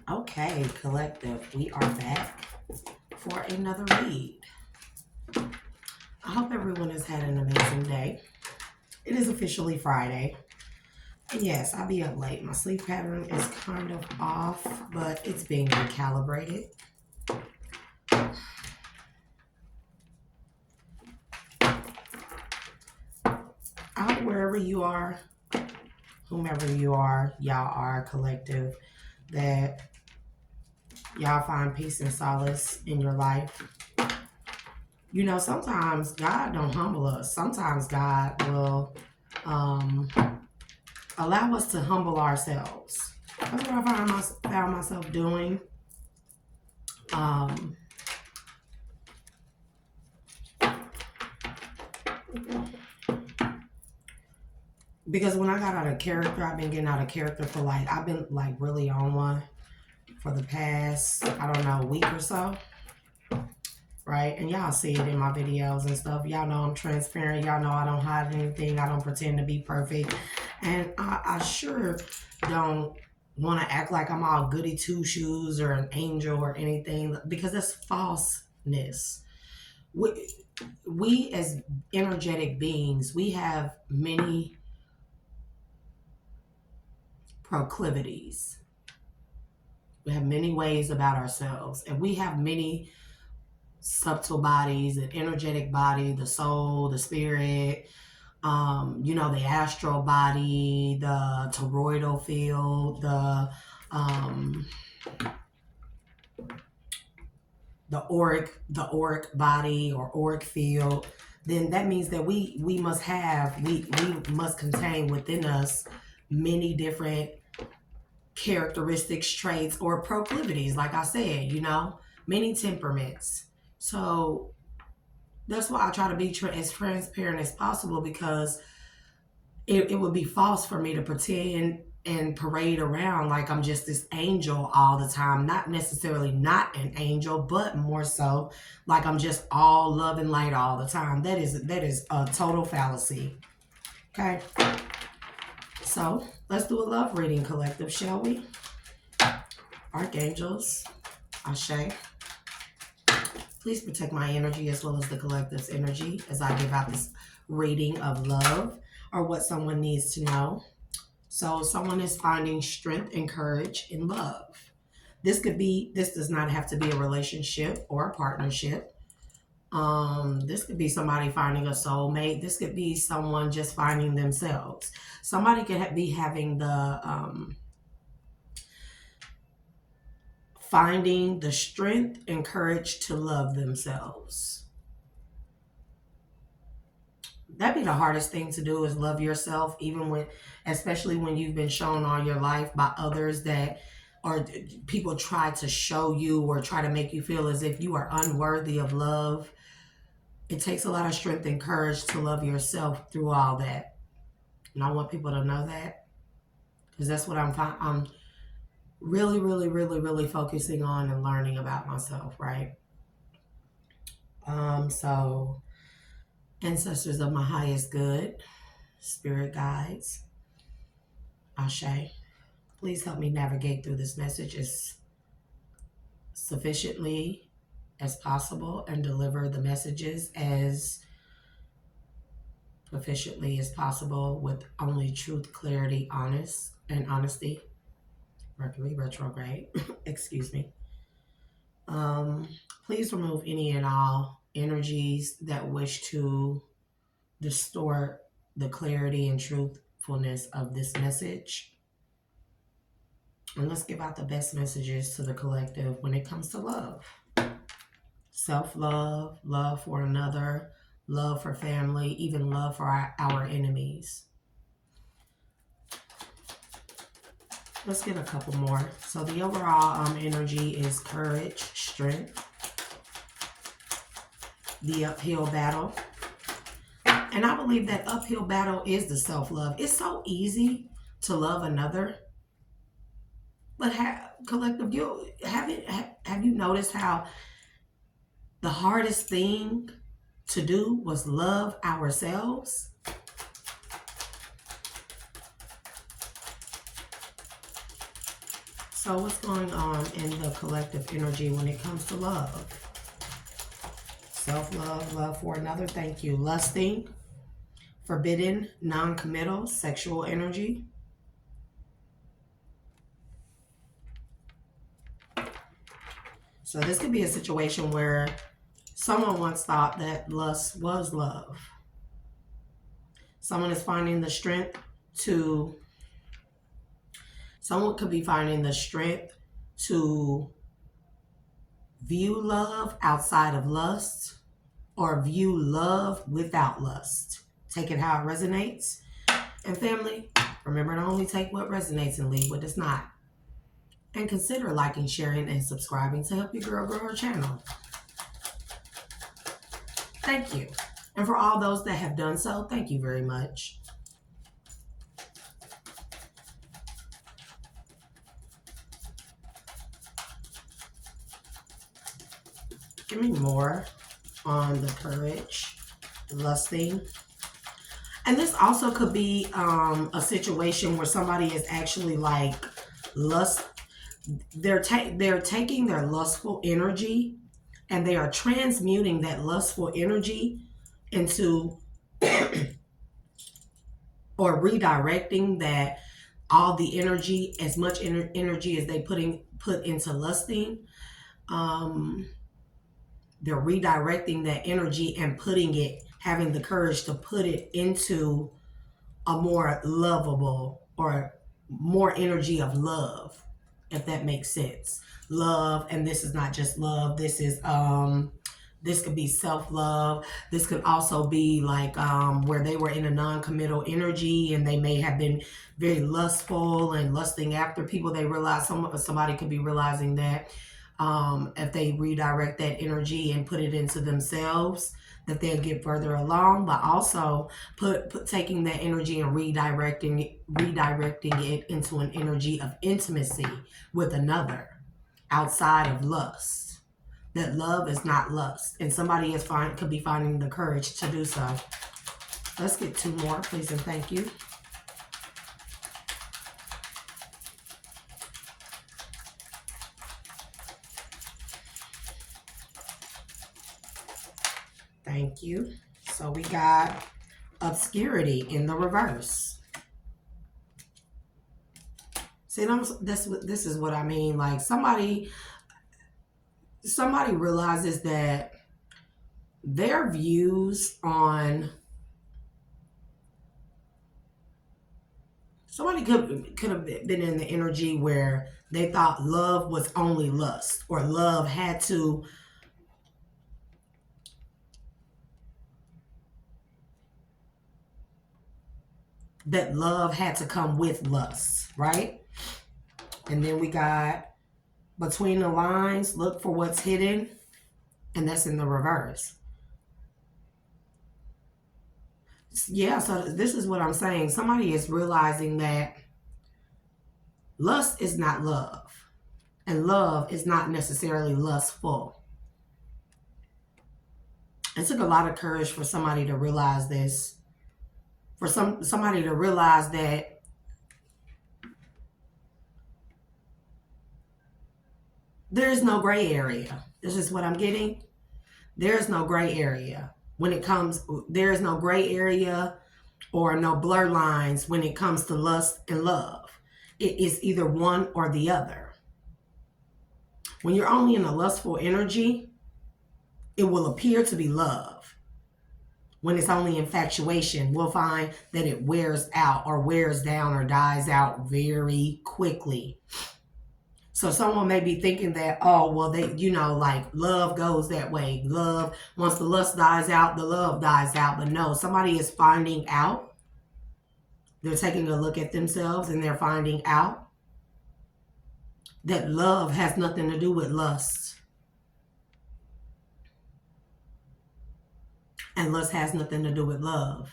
Okay, collective, we are back for another read. I hope everyone has had an amazing day. It is officially Friday. And yes, I'll be up late. My sleep pattern is kind of off, but it's being recalibrated. I hope wherever you are, whomever you are, y'all are collective, that y'all find peace and solace in your life. You know, sometimes God don't humble us. Sometimes God will allow us to humble ourselves. That's what I found myself doing. Um, because when I got out of character, I've been getting out of character for I've been really on one for the past, I don't know, week or so. Right? And y'all see it in my videos and stuff. Y'all know I'm transparent. Y'all know I don't hide anything. I don't pretend to be perfect. And I sure don't want to act like I'm all goody two shoes or an angel or anything, because that's falseness. We as energetic beings, we have many proclivities. We have many ways about ourselves, and we have many subtle bodies, an energetic body, the soul, the spirit, the astral body, the toroidal field, the auric body or auric field. Then that means that we must contain within us many different characteristics, traits, or proclivities. Like I said, many temperaments. So that's why I try to be as transparent as possible, because it would be false for me to pretend and parade around like I'm just this angel all the time. Not necessarily not an angel, but more so like I'm just all love and light all the time. That is a total fallacy. Okay. So let's do a love reading, collective, shall we? Archangels, Ashe, please protect my energy as well as the collective's energy as I give out this reading of love, or what someone needs to know. So someone is finding strength and courage in love. This does not have to be a relationship or a partnership. This could be somebody finding a soulmate. This could be someone just finding themselves. Somebody could be having finding the strength and courage to love themselves. That'd be the hardest thing to do, is love yourself, especially when you've been shown all your life by others that, or people try to show you or try to make you feel as if you are unworthy of love. It takes a lot of strength and courage to love yourself through all that. And I want people to know that, because that's what I'm really, really, really, really focusing on and learning about myself, right? So ancestors of my highest good, spirit guides, Ashe, please help me navigate through this message as sufficiently as possible and deliver the messages as proficiently as possible with only truth, clarity, honesty. Mercury retrograde, excuse me. Please remove any and all energies that wish to distort the clarity and truthfulness of this message. And let's give out the best messages to the collective when it comes to love. Self-love, love for another, love for family, even love for our enemies. Let's get a couple more. So the overall energy is courage, strength, the uphill battle. And I believe that uphill battle is the self-love. It's so easy to love another. But collective, have you noticed how the hardest thing to do was love ourselves? So what's going on in the collective energy when it comes to love? Self-love, love for another. Thank you. Lusting, forbidden, non-committal, sexual energy. So this could be a situation where someone once thought that lust was love. Someone is finding the strength to, someone could be finding the strength to view love outside of lust or view love without lust. Take it how it resonates. And family, remember to only take what resonates and leave what does not. And consider liking, sharing, and subscribing to help your girl grow her channel. Thank you. And for all those that have done so, thank you very much. Give me more on the courage, lusting. And this also could be a situation where somebody is actually like they're taking their lustful energy and they are transmuting that lustful energy into or redirecting that all the energy, as much energy as they put into lusting, they're redirecting that energy and having the courage to put it into a more lovable or more energy of love, if that makes sense. Love, and this is not just love. This is this could be self-love. This could also be like where they were in a non-committal energy and they may have been very lustful and lusting after people. They realize somebody could be realizing that if they redirect that energy and put it into themselves, that they'll get further along, but also taking that energy and redirecting it into an energy of intimacy with another outside of lust. That love is not lust, and somebody could be finding the courage to do so. Let's get two more, please and thank you. Thank you. So we got obscurity in the reverse. See, this is what I mean. Like somebody realizes that their views on somebody could have been in the energy where they thought love was only lust, or love had to come with lust, right? And then we got between the lines, look for what's hidden, and that's in the reverse. Yeah, so this is what I'm saying. Somebody is realizing that lust is not love, and love is not necessarily lustful. It took a lot of courage for somebody to realize this. For somebody to realize that there is no gray area. This is what I'm getting. There is no gray area when it comes. There is no gray area or no blur lines when it comes to lust and love. It is either one or the other. When you're only in a lustful energy, it will appear to be love. When it's only infatuation, we'll find that it wears out or wears down or dies out very quickly. So someone may be thinking that, oh, well, like love goes that way. Love, once the lust dies out, the love dies out. But no, somebody is finding out. They're taking a look at themselves and they're finding out that love has nothing to do with lust. And lust has nothing to do with love.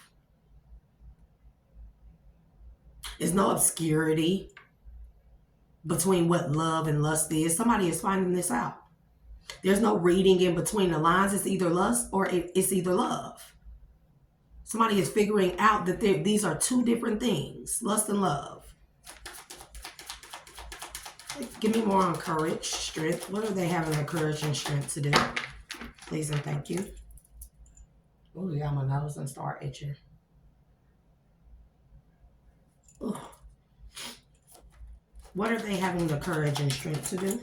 There's no obscurity between what love and lust is. Somebody is finding this out. There's no reading in between the lines. It's either lust or it's either love. Somebody is figuring out that these are two different things, lust and love. Give me more on courage, strength. What are they having the courage and strength to do? Please and thank you. Oh, yeah, my nose and start itching. Ugh. What are they having the courage and strength to do?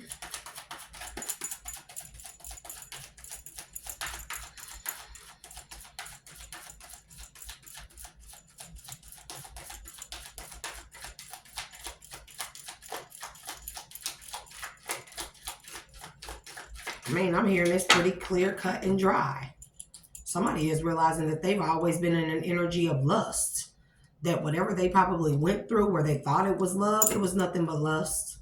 I mean, I'm hearing this pretty clear, cut, and dry. Somebody is realizing that they've always been in an energy of lust. That whatever they probably went through where they thought it was love, it was nothing but lust.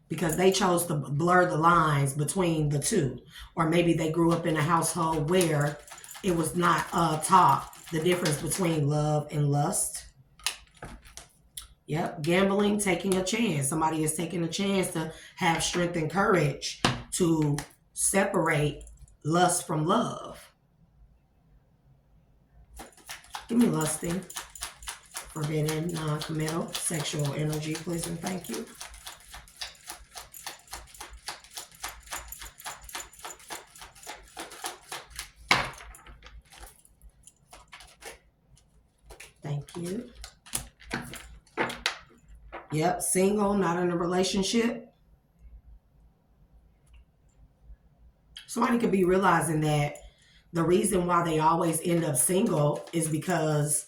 Because they chose to blur the lines between the two. Or maybe they grew up in a household where it was not taught the difference between love and lust. Yep, gambling, taking a chance. Somebody is taking a chance to have strength and courage to separate lust from love. Give me lusting, forbidden, non-committal, sexual energy, please and thank you. Thank you. Yep, single, not in a relationship. Somebody could be realizing that the reason why they always end up single is because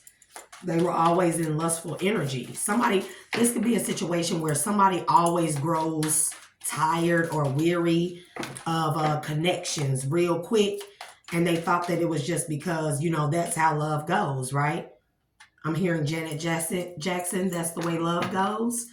they were always in lustful energy. This could be a situation where somebody always grows tired or weary of connections real quick. And they thought that it was just because, that's how love goes, right? I'm hearing Janet Jackson, that's the way love goes,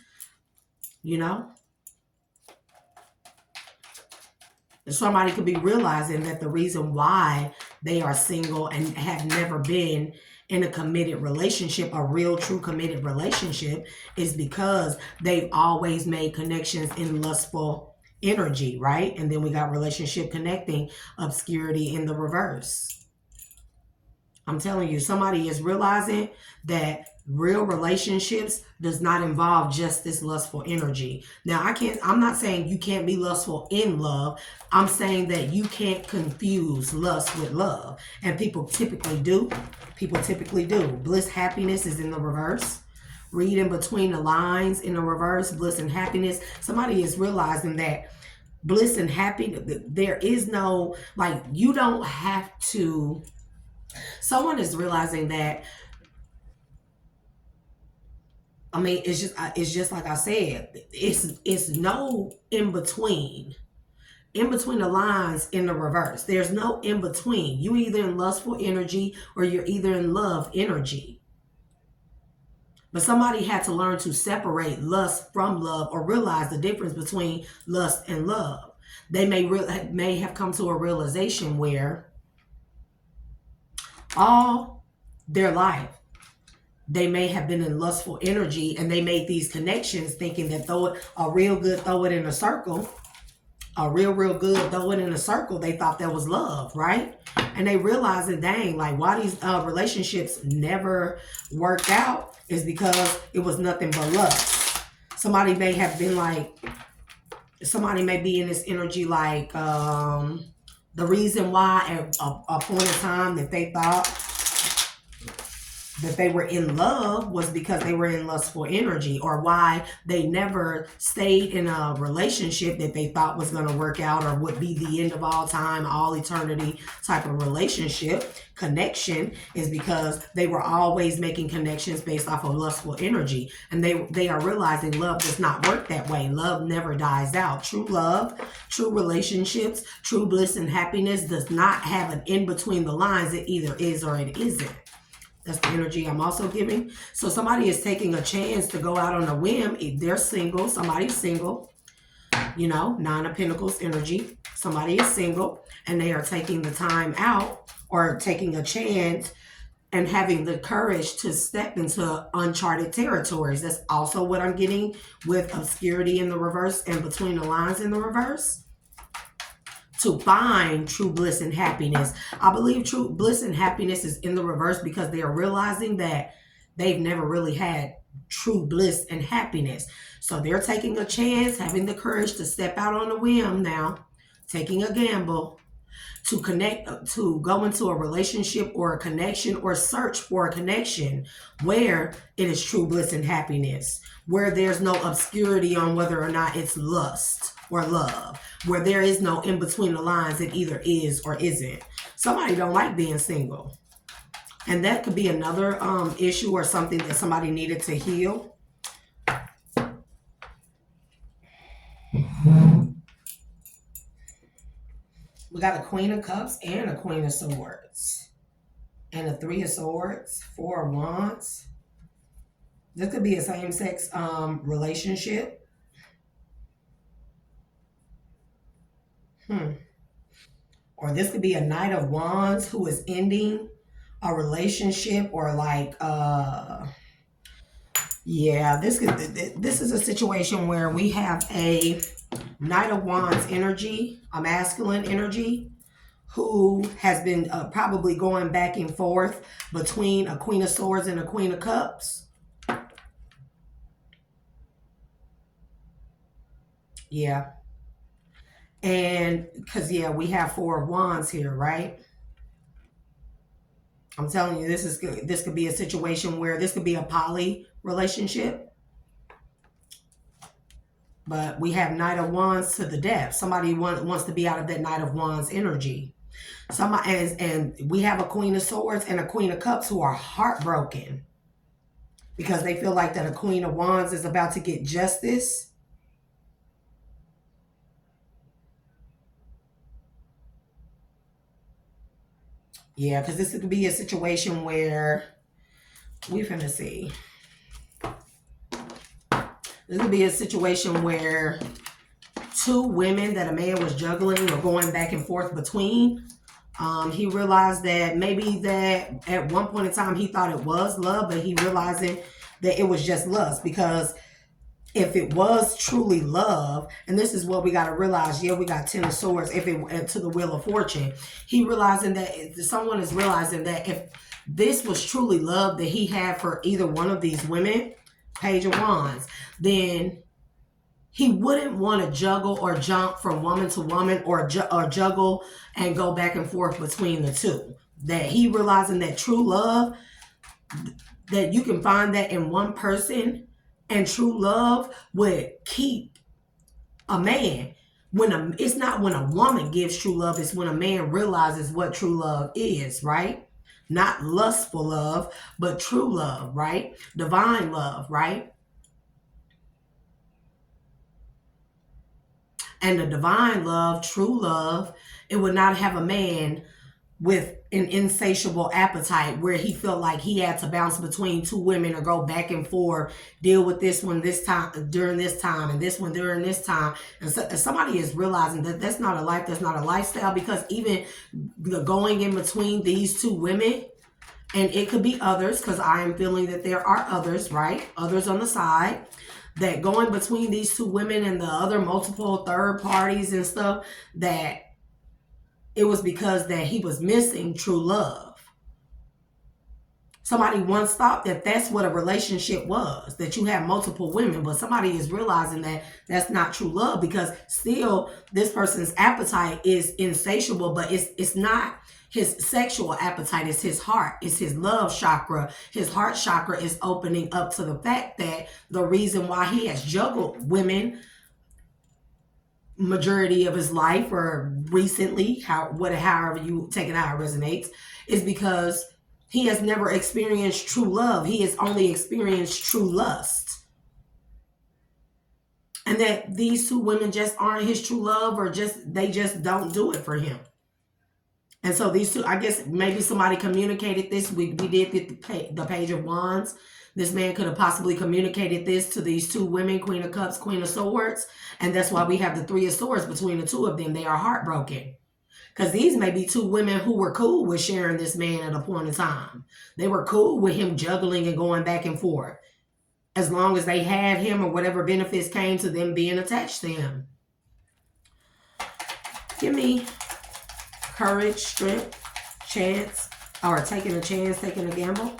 Somebody could be realizing that the reason why they are single and have never been in a committed relationship, a real, true committed relationship, is because they've always made connections in lustful energy, right? And then we got relationship connecting, obscurity in the reverse. I'm telling you, somebody is realizing that real relationships does not involve just this lustful energy. Now, I'm not saying you can't be lustful in love. I'm saying that you can't confuse lust with love. And people typically do. Bliss, happiness is in the reverse. Read in between the lines in the reverse, bliss and happiness. Somebody is realizing that bliss and happiness, there is no, you don't have to. Someone is realizing that, it's just like I said, it's no in between the lines in the reverse. There's no in between. You either in lustful energy or you're either in love energy. But somebody had to learn to separate lust from love or realize the difference between lust and love. They may have come to a realization where all their life they may have been in lustful energy and they made these connections thinking that throw it in a circle, a real good, throw it in a circle. They thought that was love, right? And they realized that, dang, why these relationships never worked out is because it was nothing but lust. Somebody may be in this energy the reason why at a point in time that they thought that they were in love was because they were in lustful energy, or why they never stayed in a relationship that they thought was going to work out or would be the end of all time, all eternity type of relationship connection, is because they were always making connections based off of lustful energy. And they are realizing love does not work that way. Love never dies out. True love, true relationships, true bliss and happiness does not have an in between the lines. It either is or it isn't. That's the energy I'm also giving. So somebody is taking a chance to go out on a whim. If they're single, somebody's single, Nine of Pentacles energy. Somebody is single and they are taking the time out or taking a chance and having the courage to step into uncharted territories. That's also what I'm getting with obscurity in the reverse and between the lines in the reverse. To find true bliss and happiness. I believe true bliss and happiness is in the reverse because they are realizing that they've never really had true bliss and happiness. So they're taking a chance, having the courage to step out on a whim now, taking a gamble to connect, to go into a relationship or a connection or search for a connection where it is true bliss and happiness, where there's no obscurity on whether or not it's lust or love, where there is no in between the lines, it either is or isn't. Somebody don't like being single. And that could be another issue or something that somebody needed to heal. We got a Queen of Cups and a Queen of Swords. And a Three of Swords, Four of Wands. This could be a same-sex relationship. Or this could be a Knight of Wands who is ending a relationship, or like this is a situation where we have a Knight of Wands energy, a masculine energy, who has been probably going back and forth between a Queen of Swords and a Queen of Cups. Yeah. And because, we have Four of Wands here, right? I'm telling you, this could be a situation where this could be a poly relationship. But we have Knight of Wands to the depth. Somebody wants to be out of that Knight of Wands energy. And we have a Queen of Swords and a Queen of Cups who are heartbroken because they feel like that a Queen of Wands is about to get justice. Yeah, because this could be a situation where we're finna see. This could be a situation where two women that a man was juggling or going back and forth between. He realized that maybe that at one point in time he thought it was love, but he realizing that it was just lust. Because if it was truly love, and this is what we got to realize, we got 10 of Swords, if it to the Wheel of Fortune, he realizing that someone is realizing that if this was truly love that he had for either one of these women, Page of Wands, then he wouldn't want to juggle or jump from woman to woman or juggle and go back and forth between the two. That he realizing that true love, that you can find that in one person, and true love would keep a man. It's not when a woman gives true love, it's when a man realizes what true love is, right? Not lustful love, but true love, right? Divine love, right? And the divine love, true love, it would not have a man with an insatiable appetite where he felt like he had to bounce between two women or go back and forth, deal with this one this time during this time and this one during this time. And so, somebody is realizing that that's not a life, that's not a lifestyle, because even the going in between these two women, and it could be others, because I am feeling that there are others, right? Others on the side, that going between these two women and the other multiple third parties and stuff, that it was because that he was missing true love. Somebody once thought that that's what a relationship was, that you have multiple women, but somebody is realizing that that's not true love, because still this person's appetite is insatiable, but it's not his sexual appetite, it's his heart, it's his love chakra. His heart chakra is opening up to the fact that the reason why he has juggled women majority of his life or recently, however you take it, how it resonates, is because he has never experienced true love. He has only experienced true lust. And that these two women just aren't his true love, or they just don't do it for him. And so these two, I guess maybe somebody communicated this. We did the Page of Wands. This man could have possibly communicated this to these two women, Queen of Cups, Queen of Swords. And that's why we have the Three of Swords between the two of them. They are heartbroken. Because these may be two women who were cool with sharing this man at a point in time. They were cool with him juggling and going back and forth, as long as they had him or whatever benefits came to them being attached to him. Give me courage, strength, chance, or taking a chance, taking a gamble.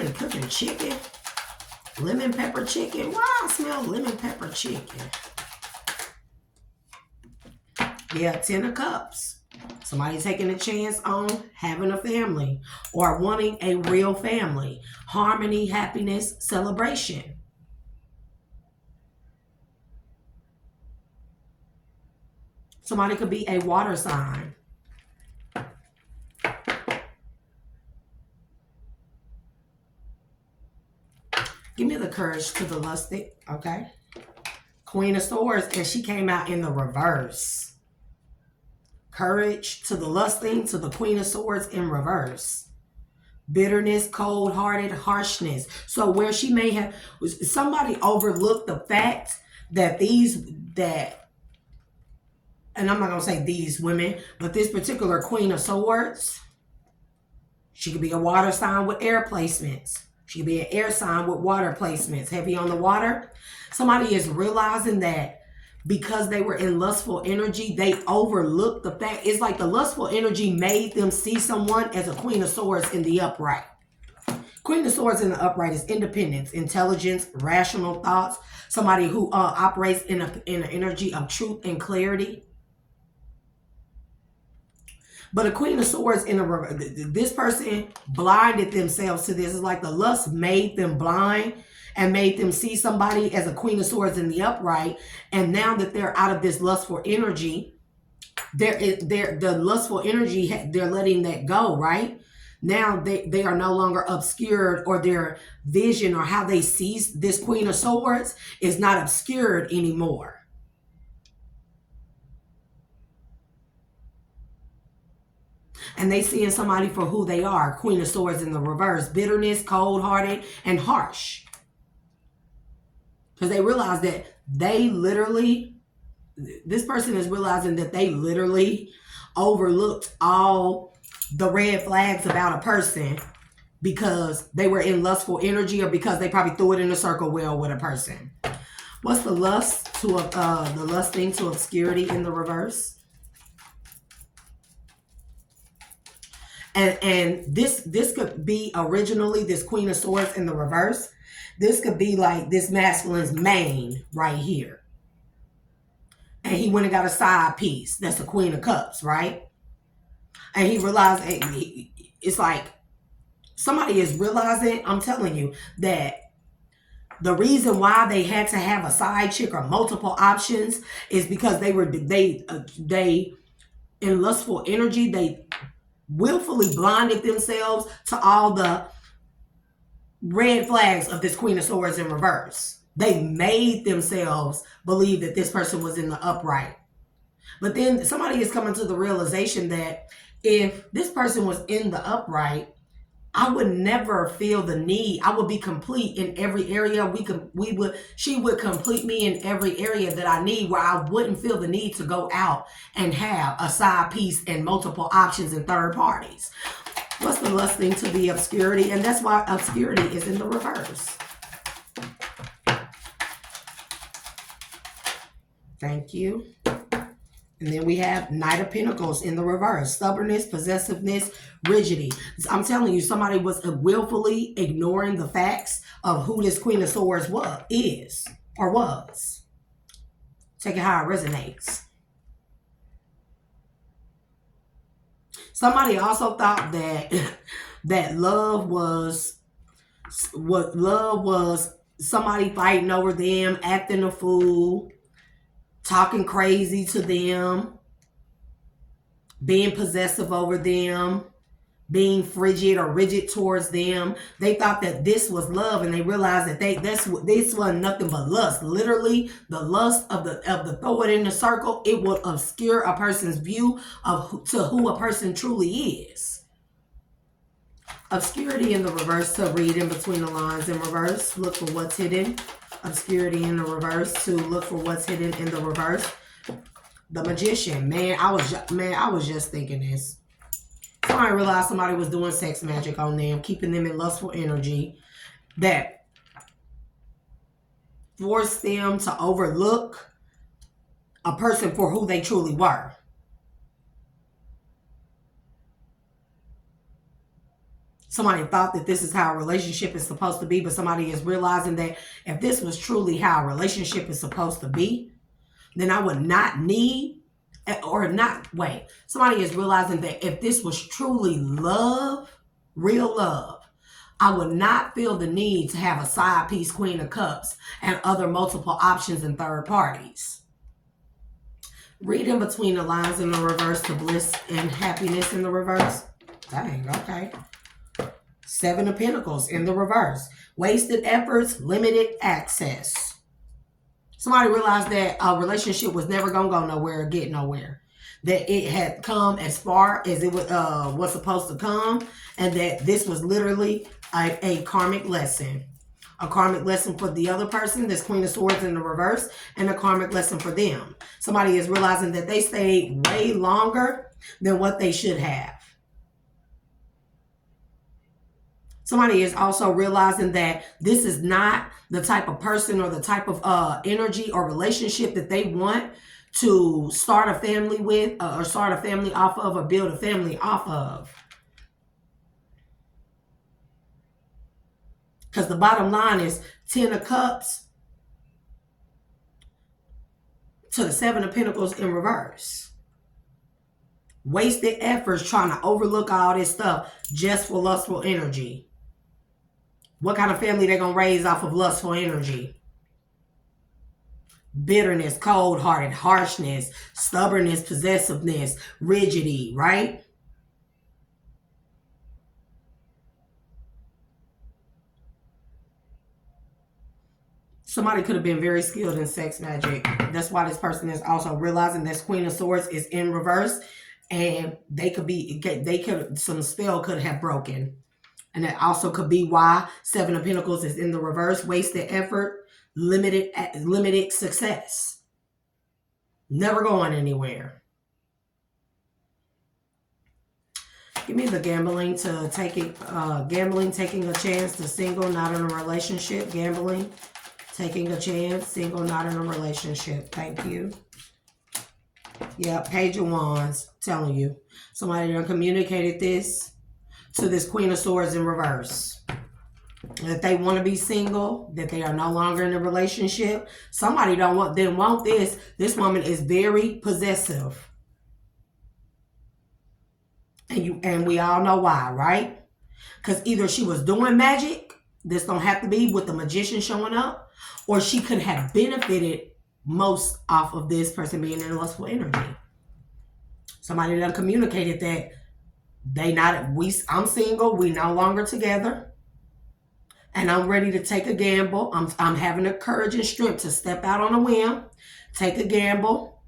somebody cooking chicken? Lemon pepper chicken? Why I smell lemon pepper chicken? Yeah, 10 of Cups. Somebody taking a chance on having a family or wanting a real family. Harmony, happiness, celebration. Somebody could be a water sign. Give me the courage to the lusting, okay? Queen of Swords, and she came out in the reverse. Courage to the lusting, to the Queen of Swords in reverse. Bitterness, cold-hearted, harshness. So where she may have, somebody overlooked the fact that and I'm not going to say these women, but this particular Queen of Swords, she could be a water sign with air placements. She could be an air sign with water placements, heavy on the water. Somebody is realizing that because they were in lustful energy, they overlooked the fact. It's like the lustful energy made them see someone as a Queen of Swords in the upright. Queen of Swords in the upright is independence, intelligence, rational thoughts. Somebody who operates in an energy of truth and clarity. But a Queen of Swords in this person blinded themselves to this. It's like the lust made them blind and made them see somebody as a Queen of Swords in the upright. And now that they're out of this lustful energy, the lustful energy, they're letting that go, right? Now they are no longer obscured, or their vision or how they see this Queen of Swords is not obscured anymore. And they seeing somebody for who they are. Queen of Swords in the reverse. Bitterness, cold-hearted, and harsh. Because they realize that this person is realizing that they literally overlooked all the red flags about a person because they were in lustful energy, or because they probably threw it in a circle well with a person. What's the lusting to obscurity in the reverse? And this could be originally this Queen of Swords in the reverse. This could be like this masculine's mane right here. And he went and got a side piece. That's a Queen of Cups, right? And he realized, it's like somebody is realizing, I'm telling you, that the reason why they had to have a side chick or multiple options is because they in lustful energy, they willfully blinded themselves to all the red flags of this Queen of Swords in reverse. They made themselves believe that this person was in the upright. But then somebody is coming to the realization that if this person was in the upright, I would never feel the need. I would be complete in every area. She would complete me in every area that I need, where I wouldn't feel the need to go out and have a side piece and multiple options and third parties. What's the lusting to the obscurity? And that's why obscurity is in the reverse. Thank you. And then we have Knight of Pentacles in the reverse. Stubbornness, possessiveness, rigidity. I'm telling you, somebody was willfully ignoring the facts of who this Queen of Swords was. Take it how it resonates. Somebody also thought that love was somebody fighting over them, acting a fool, talking crazy to them, being possessive over them, being frigid or rigid towards them. They thought that this was love, and they realized that this wasn't nothing but lust. Literally, the lust of the throw it in the circle, it will obscure a person's view to who a person truly is. Obscurity in the reverse, to read in between the lines in reverse. Look for what's hidden. Obscurity in the reverse, to look for what's hidden in the reverse. The Magician. Man, I was just thinking this. I realized somebody was doing sex magic on them, keeping them in lustful energy, that forced them to overlook a person for who they truly were. Somebody thought that this is how a relationship is supposed to be, but somebody is realizing that if this was truly how a relationship is supposed to be, then I would not need, or not, wait. Somebody is realizing that if this was truly love, real love, I would not feel the need to have a side piece Queen of Cups and other multiple options and third parties. Read in between the lines in the reverse to bliss and happiness in the reverse. Dang, okay. Seven of Pentacles in the reverse. Wasted efforts, limited access. Somebody realized that a relationship was never going to go nowhere or get nowhere. That it had come as far as it was supposed to come. And that this was literally a karmic lesson. A karmic lesson for the other person, this Queen of Swords in the reverse, and a karmic lesson for them. Somebody is realizing that they stayed way longer than what they should have. Somebody is also realizing that this is not the type of person or the type of energy or relationship that they want to start a family with, or start a family off of, or build a family off of. Because the bottom line is 10 of Cups to the 7 of Pentacles in reverse. Wasted efforts trying to overlook all this stuff just for lustful energy. What kind of family they're going to raise off of lustful energy? Bitterness, cold-hearted, harshness, stubbornness, possessiveness, rigidity, right? Somebody could have been very skilled in sex magic. That's why this person is also realizing this Queen of Swords is in reverse, and some spell could have broken. And that also could be why 7 of Pentacles is in the reverse. Wasted effort, limited success. Never going anywhere. Give me the gambling to take it. Gambling, taking a chance, to single, not in a relationship. Gambling, taking a chance, single, not in a relationship. Thank you. Yeah, Page of Wands, telling you. Somebody done communicated this to this Queen of Swords in reverse. That they want to be single, that they are no longer in a relationship. Somebody didn't want this. This woman is very possessive. And we all know why, right? Because either she was doing magic, this don't have to be with the magician showing up, or she could have benefited most off of this person being in lustful energy. Somebody done communicated that I'm single, we no longer together, and I'm ready to take a gamble. I'm having the courage and strength to step out on a whim, take a gamble,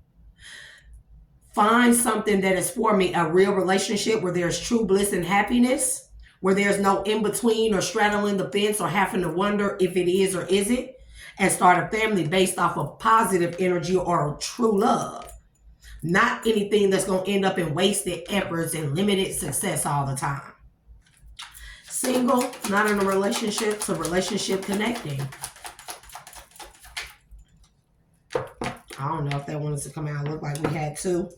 find something that is for me, a real relationship where there's true bliss and happiness, where there's no in-between or straddling the fence or having to wonder if it is or isn't, and start a family based off of positive energy or true love. Not anything that's going to end up in wasted efforts and limited success all the time. Single, not in a relationship, to relationship connecting. I don't know if that wanted to come out. It looked like we had two.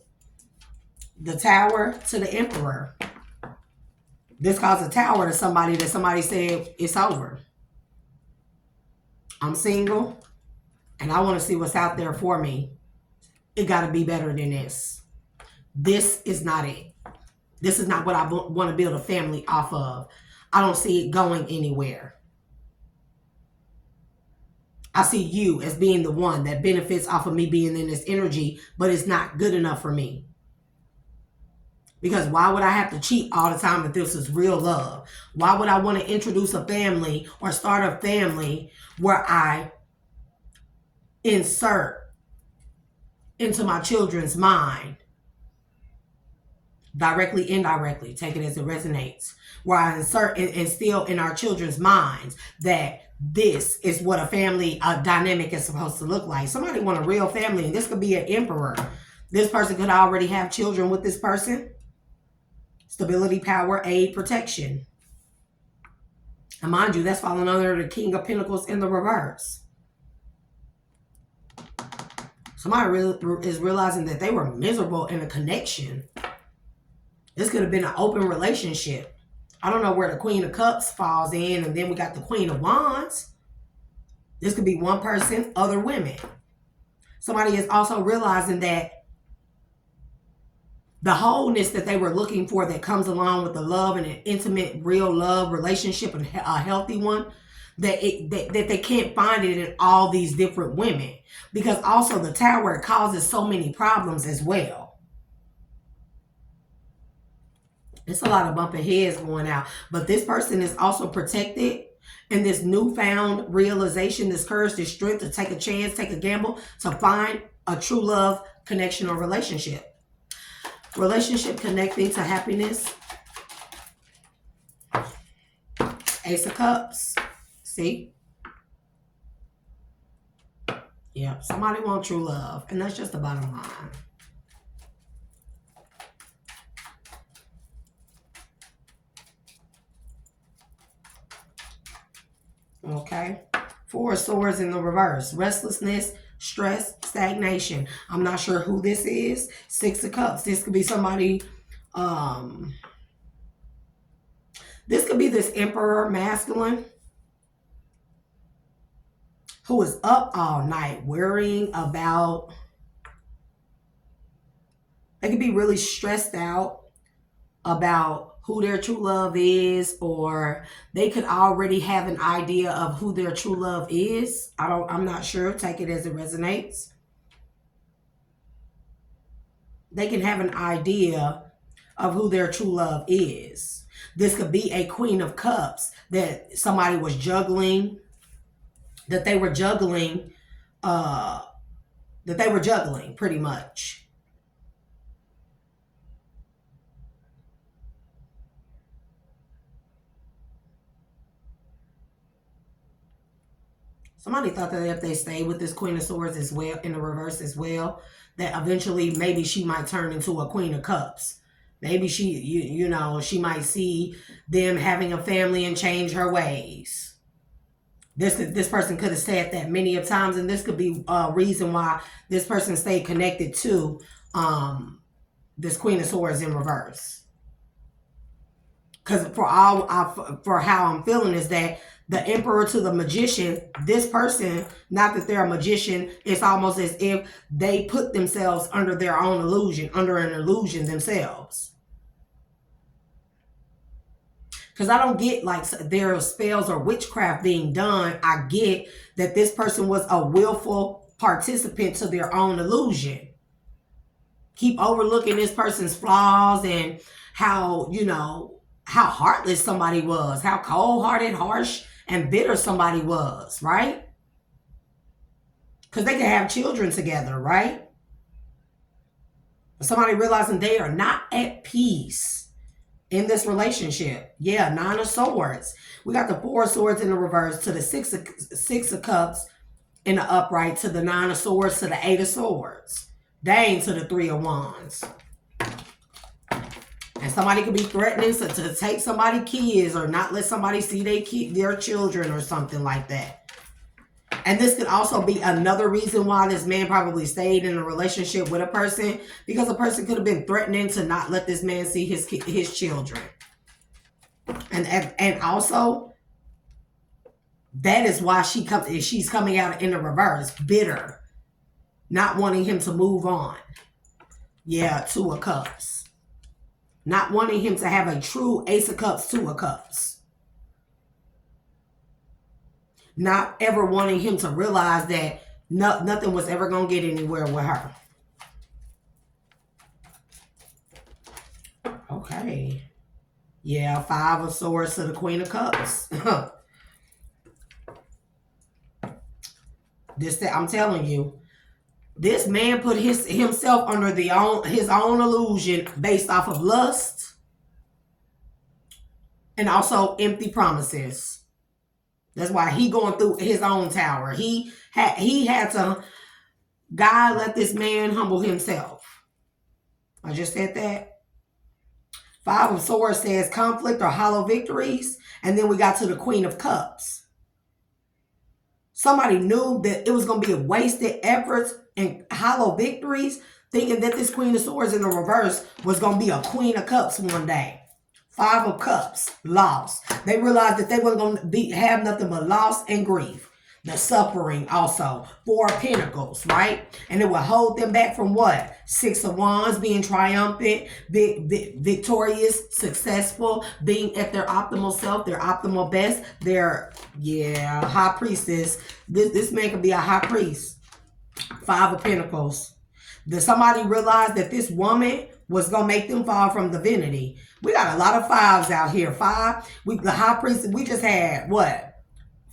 The Tower to the Emperor. This caused a tower to somebody that somebody said it's over. I'm single and I want to see what's out there for me. It got to be better than this. This is not it. This is not what I want to build a family off of. I don't see it going anywhere. I see you as being the one that benefits off of me being in this energy, but it's not good enough for me. Because why would I have to cheat all the time if this is real love? Why would I want to introduce a family or start a family where I insert into my children's mind, directly, indirectly, take it as it resonates, where I insert and instill in our children's minds that this is what a family dynamic is supposed to look like. Somebody want a real family, and this could be an emperor. This person could already have children with this person. Stability, power, aid, protection. And mind you, that's falling under the King of Pentacles in the reverse. Somebody is realizing that they were miserable in a connection. This could have been an open relationship. I don't know where the Queen of Cups falls in. And then we got the Queen of Wands. This could be one person, other women. Somebody is also realizing that the wholeness that they were looking for that comes along with the love and an intimate, real love relationship and a healthy one, that they can't find it in all these different women. Because also the Tower causes so many problems as well. It's a lot of bumping heads going out. But this person is also protected in this newfound realization, this courage, this strength to take a chance, take a gamble, to find a true love connection or relationship. Relationship connecting to happiness. Ace of Cups. See? Yeah, somebody wants true love. And that's just the bottom line. Okay. Four of Swords in the reverse. Restlessness, stress, stagnation. I'm not sure who this is. Six of Cups. This could be somebody, this could be this Emperor masculine who is up all night worrying about, they could be really stressed out about who their true love is, or they could already have an idea of who their true love is. I'm not sure. Take it as it resonates. They can have an idea of who their true love is. This could be a Queen of Cups that somebody was juggling, that they were juggling pretty much. Somebody thought that if they stayed with this Queen of Swords as well, in the reverse as well, that eventually maybe she might turn into a Queen of Cups. Maybe she, you know, she might see them having a family and change her ways. This person could have said that many of times, and this could be a reason why this person stayed connected to this Queen of Swords in reverse. Because for how I'm feeling is that the Emperor to the Magician, this person, not that they're a magician, it's almost as if they put themselves under their own illusion, under an illusion themselves. Because I don't get like there are spells or witchcraft being done. I get that this person was a willful participant to their own illusion. Keep overlooking this person's flaws and how, you know, how heartless somebody was, how cold-hearted, harsh, and bitter somebody was, right? Because they can have children together, right? Somebody realizing they are not at peace in this relationship. Yeah, Nine of Swords. We got the Four of Swords in the reverse to the Six of Cups in the upright to the Nine of Swords to the Eight of Swords. Dang, to the Three of Wands. And somebody could be threatening to take somebody's kids or not let somebody see their children or something like that. And this could also be another reason why this man probably stayed in a relationship with a person, because a person could have been threatening to not let this man see his children. And also, that is why she's coming out in the reverse, bitter, not wanting him to move on. Yeah, Two of Cups. Not wanting him to have a true Ace of Cups, Two of Cups. Not ever wanting him to realize that nothing was ever going to get anywhere with her. Okay. Yeah, Five of Swords to the Queen of Cups. I'm telling you. This man put himself under his own illusion based off of lust and also empty promises. That's why he going through his own tower. He had to, God let this man humble himself. I just said that. Five of Swords says conflict or hollow victories. And then we got to the Queen of Cups. Somebody knew that it was going to be a wasted efforts and hollow victories, thinking that this Queen of Swords in the reverse was going to be a Queen of Cups one day. Five of Cups, loss. They realized that they weren't going to have nothing but loss and grief. The suffering also. Four of Pentacles, right? And it will hold them back from what? Six of Wands, being triumphant, victorious, successful, being at their optimal self, their optimal best. Their, High Priestess. This man could be a high priest. Five of Pentacles. Did somebody realize that this woman was going to make them fall from divinity? We got a lot of fives out here. The high priest, we just had what?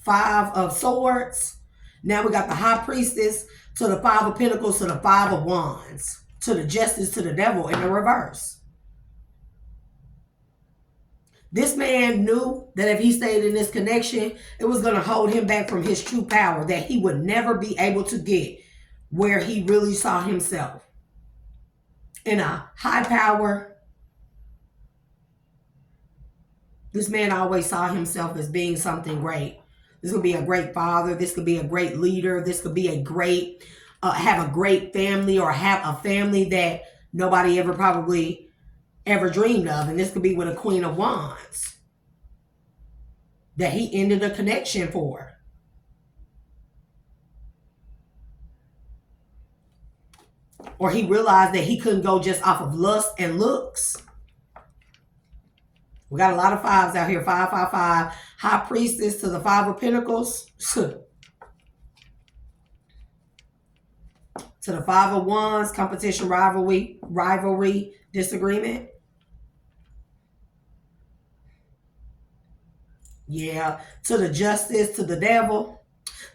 Five of Swords. Now we got the High Priestess to the Five of Pentacles to the Five of Wands to the Justice to the Devil in the reverse. This man knew that if he stayed in this connection, it was going to hold him back from his true power, that he would never be able to get where he really saw himself. In a high power, this man always saw himself as being something great. This could be a great father. This could be a great leader. This could be a great, have a great family, or have a family that nobody ever dreamed of. And this could be with a Queen of Wands that he ended a connection for. Or he realized that he couldn't go just off of lust and looks. We got a lot of fives out here. 5, 5, 5. High Priestess to the Five of Pentacles. To the Five of Wands. Competition, rivalry, disagreement. Yeah. To the Justice, to the Devil.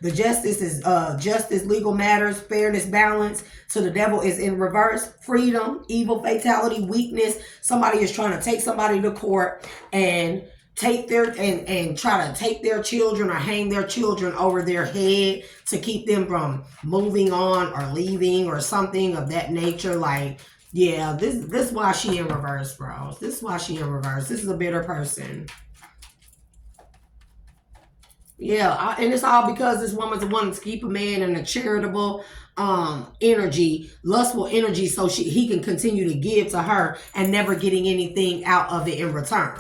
The Justice is justice, legal matters, fairness, balance. To the Devil is in reverse. Freedom, evil, fatality, weakness. Somebody is trying to take somebody to court and take their and try to take their children or hang their children over their head to keep them from moving on or leaving or something of that nature. Like, yeah, this is why she in reverse, bro. This is why she in reverse. This is a bitter person. Yeah, and it's all because this woman's wanting to keep a man in a charitable energy, lustful energy, so he can continue to give to her and never getting anything out of it in return.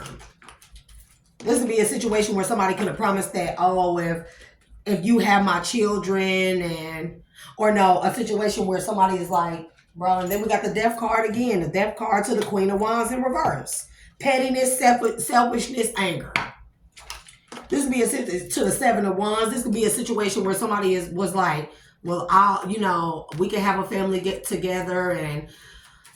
This would be a situation where somebody could have promised that, oh, if you have my children, or no, a situation where somebody is like, bro, and then we got the Death card again, the Death card to the Queen of Wands in reverse. Pettiness, selfishness, anger. This would be to the Seven of Wands. This could be a situation where somebody was like, well, we can have a family get together, and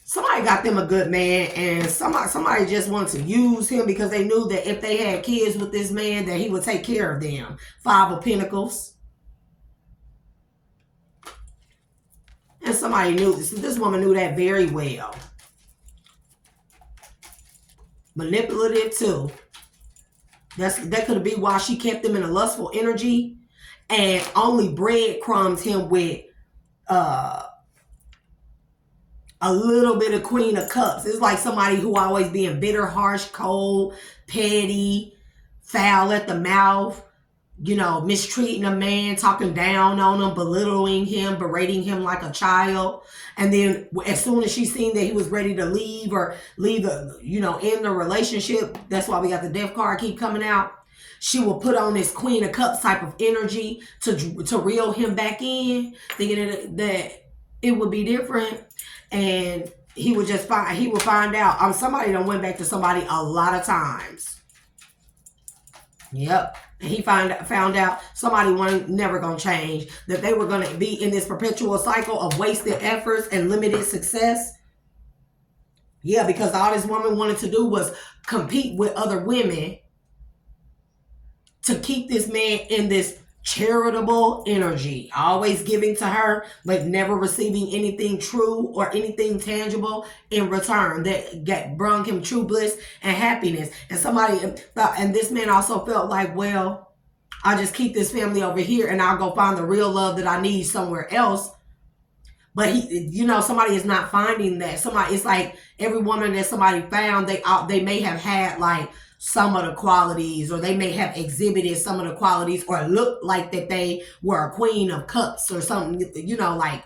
somebody got them a good man, and somebody just wanted to use him because they knew that if they had kids with this man, that he would take care of them. Five of Pentacles. And somebody knew this woman knew that very well. Manipulative too. That could be why she kept him in a lustful energy and only breadcrumbs him with a little bit of Queen of Cups. It's like somebody who always being bitter, harsh, cold, petty, foul at the mouth, mistreating a man, talking down on him, belittling him, berating him like a child. And then as soon as she seen that he was ready to leave end the relationship, that's why we got the Death card keep coming out. She will put on this Queen of Cups type of energy to reel him back in, thinking that it would be different. And he would find out. Somebody done went back to somebody a lot of times. Yep. And he found out somebody never going to change, that they were going to be in this perpetual cycle of wasted efforts and limited success. Yeah, because all this woman wanted to do was compete with other women to keep this man in this charitable energy, always giving to her, but never receiving anything true or anything tangible in return that brought him true bliss and happiness. And somebody thought, and this man also felt like, well, I'll just keep this family over here and I'll go find the real love that I need somewhere else. But somebody is not finding that. It's like every woman that somebody found, they may have had like some of the qualities, or they may have exhibited some of the qualities, or looked like that they were a Queen of Cups or something, like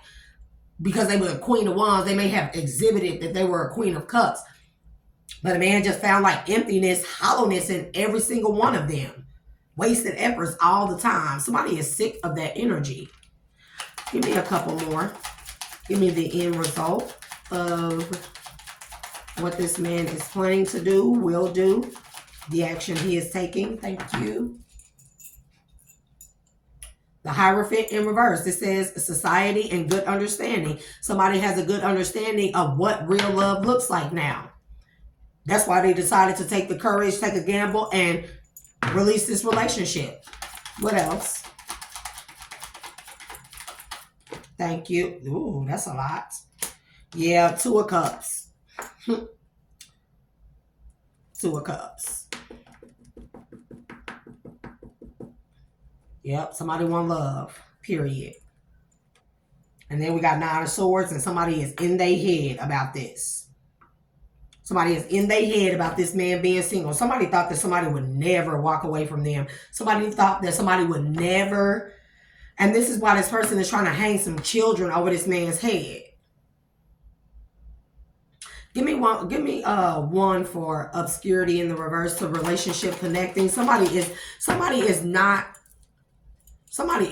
because they were a Queen of Wands, they may have exhibited that they were a Queen of Cups. But a man just found like emptiness, hollowness in every single one of them. Wasted efforts all the time. Somebody is sick of that energy. Give me a couple more. Give me the end result of what this man is planning to do, will do, the action he is taking. Thank you. The Hierophant in reverse. It says society and good understanding. Somebody has a good understanding of what real love looks like now. That's why they decided to take the courage, take a gamble, and release this relationship. What else? Thank you. Ooh, that's a lot. Yeah, Two of Cups. Two of Cups. Yep, somebody want love, period. And then we got Nine of Swords, and somebody is in their head about this. Somebody is in their head about this man being single. Somebody thought that somebody would never walk away from them. Somebody thought that somebody would never. And this is why this person is trying to hang some children over this man's head. Give me one for obscurity in the reverse to relationship connecting. Somebody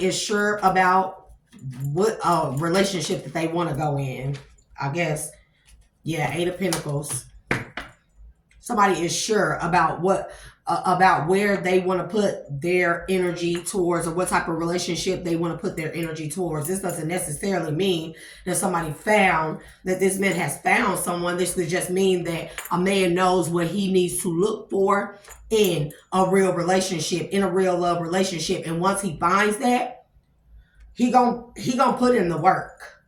is sure about what relationship that they want to go in. I guess. Yeah, Eight of Pentacles. Somebody is sure about about where they want to put their energy towards, or what type of relationship they want to put their energy towards. This doesn't necessarily mean that somebody found that this man has found someone. This would just mean that a man knows what he needs to look for in a real relationship, in a real love relationship. And once he finds that, he gonna put in the work.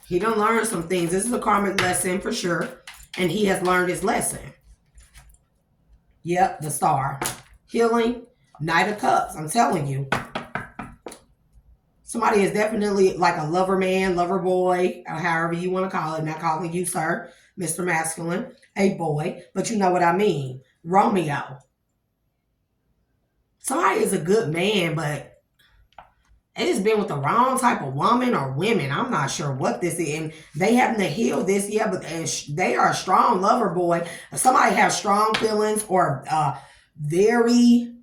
He done learned some things. This is a karmic lesson for sure. And he has learned his lesson. Yep, the Star. Healing, Knight of Cups. I'm telling you. Somebody is definitely like a lover man, lover boy, or however you want to call it. Not calling you, sir, Mr. Masculine, a boy. But you know what I mean. Romeo. Somebody is a good man, but they just been with the wrong type of woman or women. I'm not sure what this is. And they having to heal this, yeah, but they are a strong lover boy. Somebody has strong feelings or very...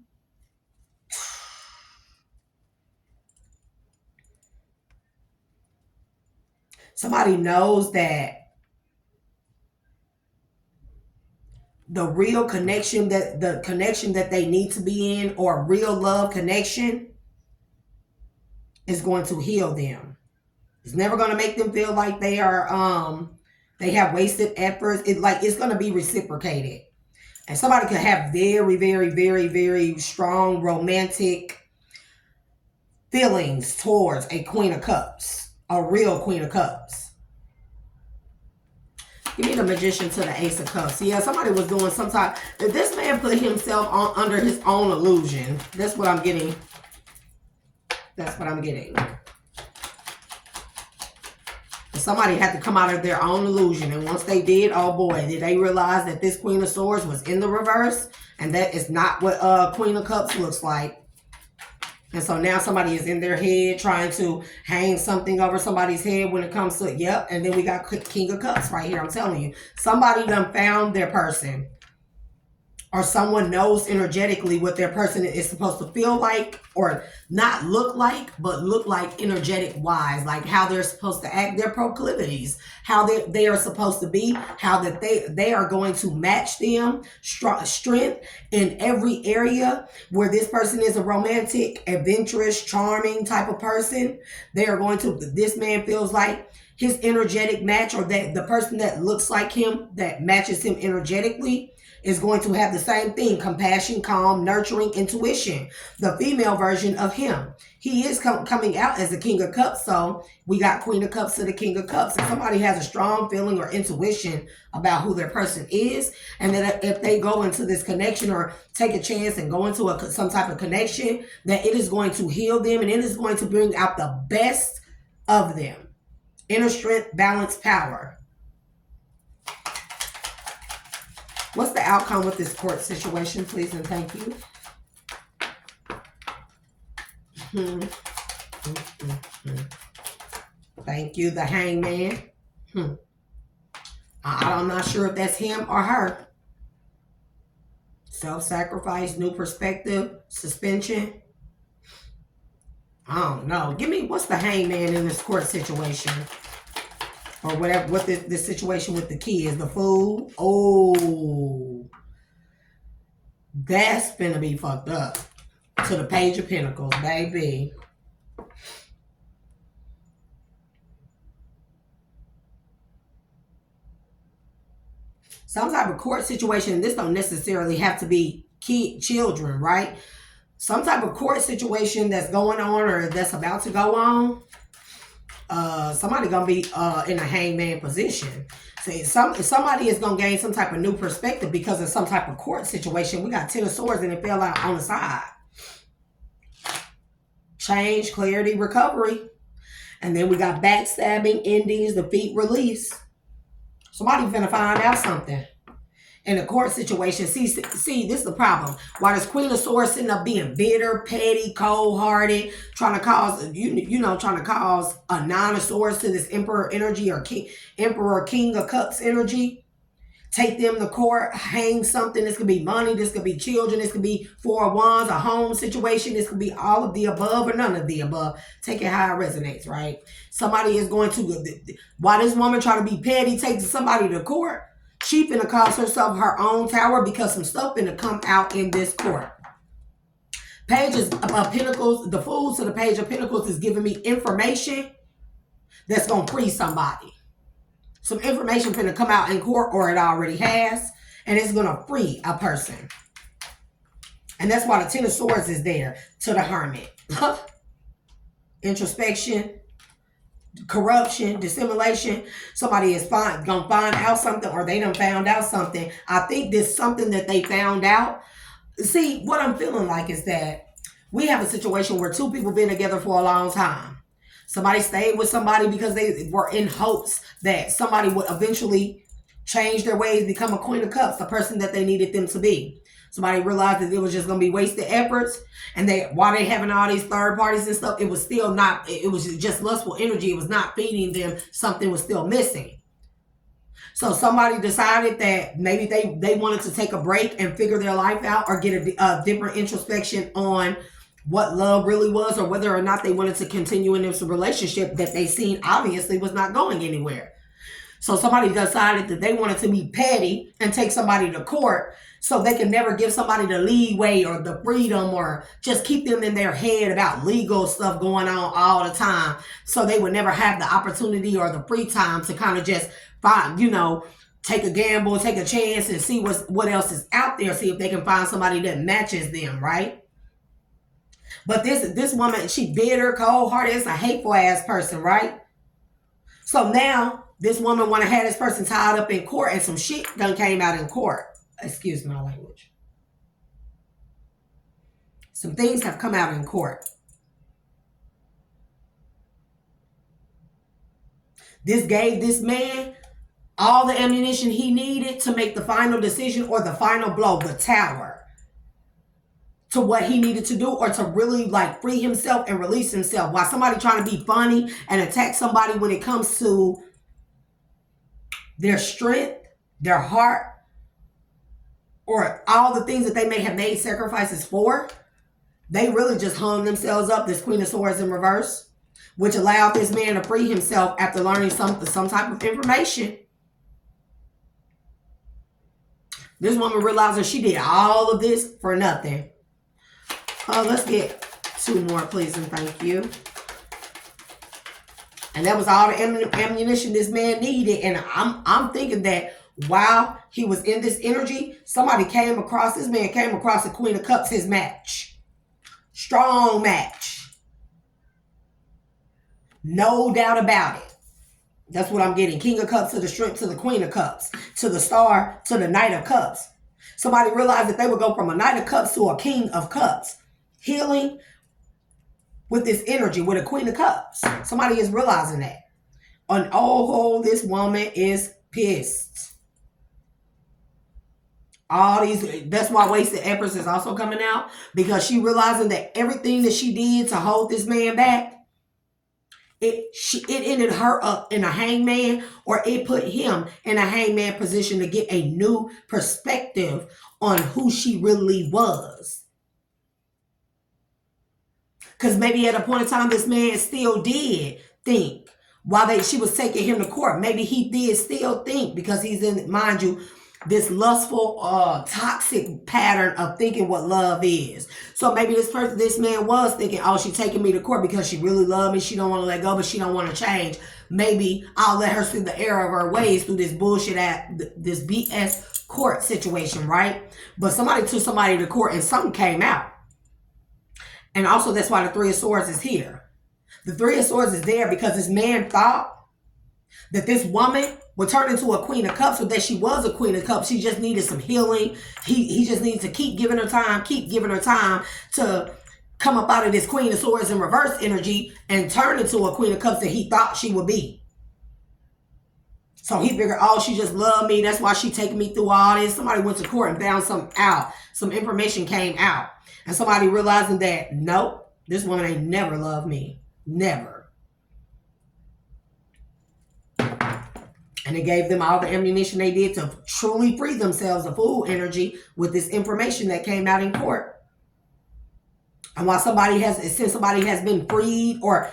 Somebody knows that the real connection, that the connection that they need to be in, or a real love connection, is going to heal them. It's never going to make them feel like they are they have wasted efforts. It's going to be reciprocated. And somebody could have very, very, very, very strong romantic feelings towards a Queen of Cups, a real Queen of Cups. Give me the Magician to the Ace of Cups. Yeah, somebody was doing some type. This man put himself under his own illusion. That's what I'm getting. That's what I'm getting. Somebody had to come out of their own illusion. And once they did, oh boy, did they realize that this Queen of Swords was in the reverse. And that is not what Queen of Cups looks like. And so now somebody is in their head trying to hang something over somebody's head when it comes to, yep. And then we got King of Cups right here. I'm telling you, somebody done found their person. Or someone knows energetically what their person is supposed to feel like, or not look like, but look like energetic wise, like how they're supposed to act, their proclivities, how they are supposed to be, how that they are going to match them, strength in every area where this person is a romantic, adventurous, charming type of person. They are going to, this man feels like his energetic match, or that the person that looks like him, that matches him energetically, is going to have the same thing: compassion, calm, nurturing, intuition. The female version of him. He is coming out as the King of Cups. So we got Queen of Cups to the King of Cups. If somebody has a strong feeling or intuition about who their person is, and that if they go into this connection or take a chance and go into some type of connection, that it is going to heal them and it is going to bring out the best of them. Inner strength, balance, power. What's the outcome with this court situation, please, and thank you. Thank you, the Hangman. I'm not sure if that's him or her. Self-sacrifice, new perspective, suspension. I don't know. Give me, what's the hangman in this court situation? Or whatever, what the situation with the kids, the food. Oh, that's finna be fucked up. To the Page of Pentacles, baby. Some type of court situation. This don't necessarily have to be children, right? Some type of court situation that's going on or that's about to go on. Somebody gonna be in a hangman position. See, somebody is gonna gain some type of new perspective because of some type of court situation. We got 10 of swords and it fell out on the side. Change, clarity, recovery. And then we got backstabbing, endings, defeat, release. Somebody finna find out something in a court situation. See, this is the problem. Why this Queen of Swords sitting up being bitter, petty, cold-hearted, trying to cause, trying to cause a Nine of Swords to this Emperor energy or King of Cups energy. Take them to court, hang something. This could be money. This could be children. This could be Four of Wands, a home situation. This could be all of the above or none of the above. Take it how it resonates, right? Somebody is going to, while this woman trying to be petty, take somebody to court, she finna cause herself her own tower because some stuff finna come out in this court. Pages of Pentacles, the Fool to the Page of Pentacles is giving me information that's going to free somebody. Some information finna come out in court, or it already has, and it's going to free a person. And that's why the Ten of Swords is there to the Hermit. Introspection, corruption, dissimulation. Somebody is gonna find out something, or they done found out something. I think this something that they found out. See, what I'm feeling like is that we have a situation where two people been together for a long time. Somebody stayed with somebody because they were in hopes that somebody would eventually change their ways, become a Queen of Cups, the person that they needed them to be. Somebody realized that it was just going to be wasted efforts. And while they having all these third parties and stuff, it was still not, it was just lustful energy. It was not feeding them. Something was still missing. So somebody decided that maybe they wanted to take a break and figure their life out, or get a different introspection on what love really was, or whether or not they wanted to continue in this relationship that they seen obviously was not going anywhere. So somebody decided that they wanted to be petty and take somebody to court so they can never give somebody the leeway or the freedom, or just keep them in their head about legal stuff going on all the time. So they would never have the opportunity or the free time to kind of just find, take a gamble, take a chance and see what else is out there. See if they can find somebody that matches them, right? But this woman, she bitter, cold-hearted. It's a hateful ass person, right? So now this woman want to have this person tied up in court, and some shit done came out in court. Excuse my language. Some things have come out in court. This gave this man all the ammunition he needed to make the final decision, or the final blow, the tower, to what he needed to do, or to really free himself and release himself. While somebody trying to be funny and attack somebody when it comes to their strength, their heart, or all the things that they may have made sacrifices for, they really just hung themselves up. This Queen of Swords in reverse, which allowed this man to free himself after learning some type of information. This woman realizing she did all of this for nothing. Let's get two more, please, and thank you. And that was all the ammunition this man needed. And I'm thinking that while he was in this energy, this man came across the Queen of Cups, his match. Strong match. No doubt about it. That's what I'm getting. King of Cups to the Strength to the Queen of Cups, to the Star to the Knight of Cups. Somebody realized that they would go from a Knight of Cups to a King of Cups. Healing with this energy, with a Queen of Cups. Somebody is realizing that. On all, this woman is pissed. That's why Wasted Empress is also coming out, because she realizing that everything that she did to hold this man back, it ended her up in a hangman, or it put him in a hangman position to get a new perspective on who she really was. Because maybe at a point in time, this man still did think while she was taking him to court. Maybe he did still think, because he's in, mind you, this lustful, toxic pattern of thinking what love is. So maybe this man was thinking, oh, she's taking me to court because she really loved me. She don't want to let go, but she don't want to change. Maybe I'll let her see the error of her ways through this bullshit this BS court situation, right? But somebody took somebody to court and something came out. And also that's why the Three of Swords is here. The Three of Swords is there because this man thought that this woman would turn into a Queen of Cups, or that she was a Queen of Cups. She just needed some healing. He just needs to keep giving her time to come up out of this Queen of Swords in reverse energy and turn into a Queen of Cups that he thought she would be. So he figured, oh, she just loved me. That's why she taking me through all this. Somebody went to court and found something out. Some information came out. And somebody realizing that, nope, this woman ain't never loved me. Never. And it gave them all the ammunition they did to truly free themselves of fool energy with this information that came out in court. And while since somebody has been freed, or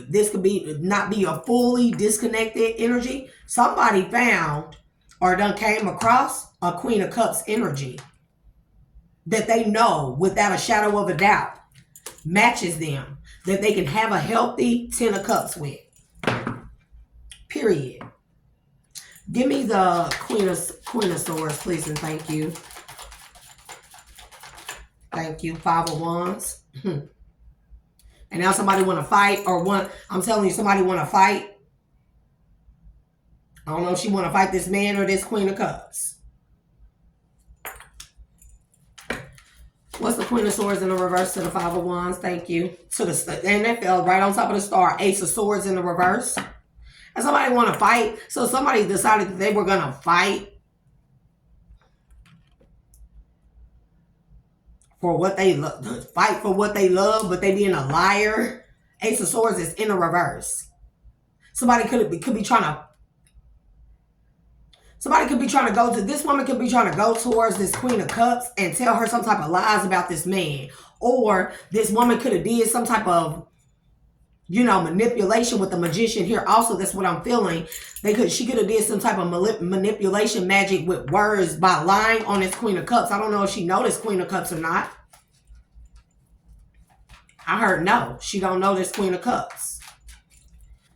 this could not be a fully disconnected energy, somebody found or done came across a Queen of Cups energy that they know without a shadow of a doubt matches them, that they can have a healthy 10 of Cups with. Period. Give me the Queen of Swords, please, and thank you. Thank you. Five of Wands. And now somebody want to fight, I'm telling you, somebody want to fight. I don't know if she want to fight this man or this Queen of Cups. What's the Queen of Swords in the reverse to the Five of Wands? Thank you. And that fell right on top of the star. Ace of Swords in the reverse. And somebody want to fight. So somebody decided that they were going to fight for what they love. Fight for what they love, but they being a liar. Ace of Swords is in the reverse. Somebody could be trying to go to, this woman could be trying to go towards this Queen of Cups and tell her some type of lies about this man. Or this woman could have did some type of, manipulation with the Magician here. Also, that's what I'm feeling. She could have did some type of manipulation magic with words by lying on this Queen of Cups. I don't know if she knows this Queen of Cups or not. I heard no. She don't know this Queen of Cups.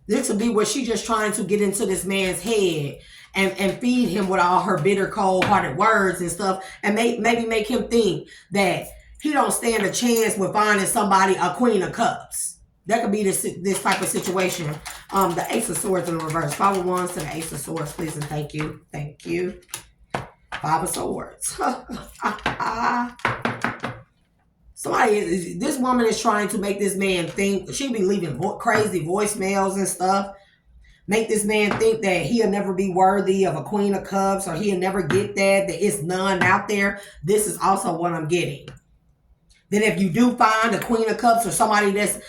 This would be where she just trying to get into this man's head and feed him with all her bitter, cold-hearted words and stuff, and maybe make him think that he don't stand a chance with finding somebody a Queen of Cups. That could be this type of situation. The Ace of Swords in the reverse. Five of Wands to the Ace of Swords, please, and thank you. Thank you. Five of Swords. This woman is trying to make this man think. She be leaving crazy voicemails and stuff. Make this man think that he'll never be worthy of a Queen of Cups, or he'll never get that it's none out there. This is also what I'm getting. That if you do find a Queen of Cups, or somebody that's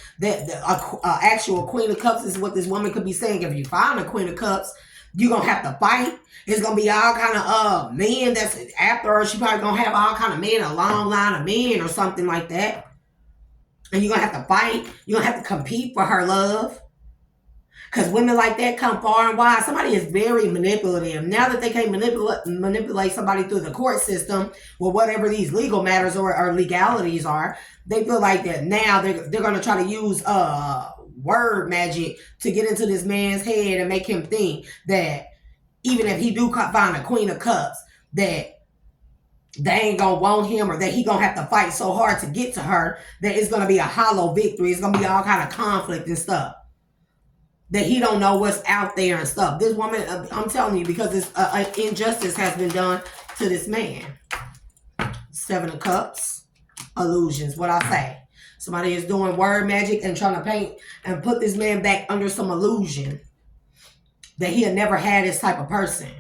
actual Queen of Cups, is what this woman could be saying. If you find a Queen of Cups, you're going to have to fight. It's going to be all kind of men that's after her. She probably going to have all kind of men, a long line of men or something like that. And you're going to have to fight. You're going to have to compete for her love. Because women like that come far and wide. Somebody is very manipulative. Now that they can't manipulate somebody through the court system, well, whatever these legal matters or legalities are, they feel like that now they're going to try to use word magic to get into this man's head and make him think that even if he do find a Queen of Cups, that they ain't going to want him, or that he going to have to fight so hard to get to her that it's going to be a hollow victory. It's going to be all kind of conflict and stuff. That he don't know what's out there and stuff. This woman, I'm telling you, because this injustice has been done to this man. Seven of Cups, illusions, what I say. Somebody is doing word magic and trying to paint and put this man back under some illusion that he had never had this type of person.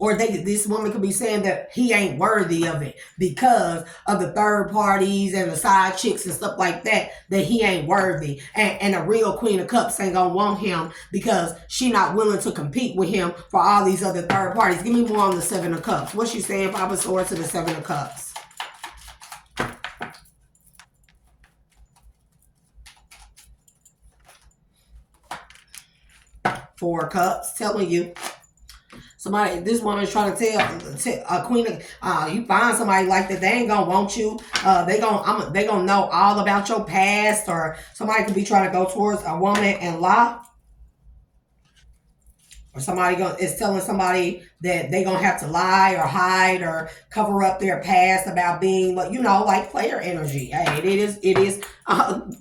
Or this woman could be saying that he ain't worthy of it because of the third parties and the side chicks and stuff like that, that he ain't worthy. And a real Queen of Cups ain't gonna want him because she not willing to compete with him for all these other third parties. Give me more on the Seven of Cups. What's she saying, Five of Swords to the Seven of Cups? Four of Cups, telling you. Somebody, this woman is trying to tell a queen of, you find somebody like that, they ain't gonna want you. They gonna know all about your past, or somebody could be trying to go towards a woman and lie, or somebody is telling somebody that they gonna have to lie or hide or cover up their past about being, you know, like player energy. Hey, it is.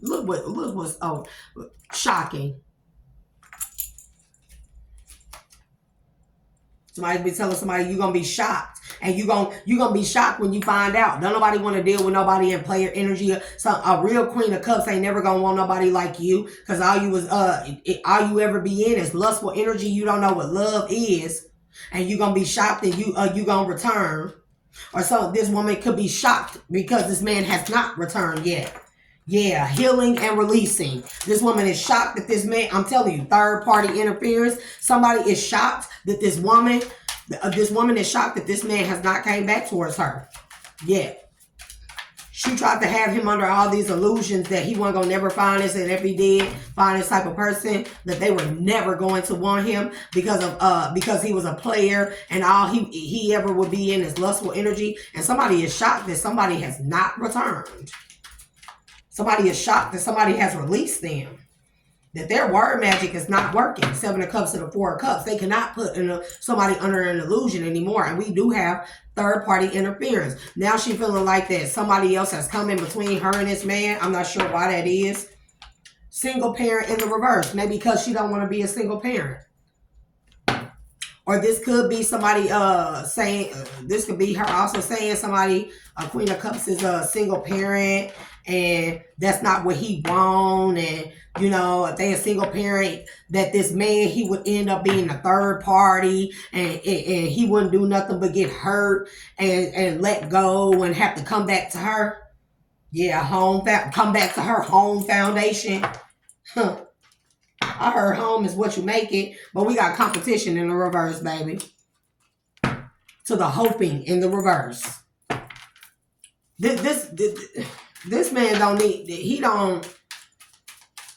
Look what's shocking. Somebody be telling somebody you're gonna be shocked, and you're gonna be shocked when you find out. Don't nobody want to deal with nobody in player energy. So a real Queen of Cups ain't never gonna want nobody like you, because all you ever be in is lustful energy. You don't know what love is, and you're gonna be shocked, and you gonna return. Or so this woman could be shocked because this man has not returned yet. Yeah, healing and releasing. This woman is shocked that this man, I'm telling you, third party interference. Somebody is shocked that this woman is shocked that this man has not came back towards her. Yeah. She tried to have him under all these illusions that he wasn't going to never find this, and if he did find this type of person, that they were never going to want him because he was a player, and all he ever would be in is lustful energy. And somebody is shocked that somebody has not returned. Somebody is shocked that somebody has released them, that their word magic is not working. Seven of Cups to the Four of Cups. They cannot put somebody under an illusion anymore. And we do have third-party interference. Now she feeling like that somebody else has come in between her and this man. I'm not sure why that is. Single parent in the reverse. Maybe because she don't want to be a single parent. Or this could be somebody saying, this could be her also saying somebody, a Queen of Cups is a single parent, and that's not what he want. And, you know, if they a single parent, that this man, he would end up being a third party, and he wouldn't do nothing but get hurt and let go and have to come back to her. Yeah, come back to her home foundation. Huh. I heard home is what you make it, but we got competition in the reverse, baby. To the hoping in the reverse. This man don't need, he don't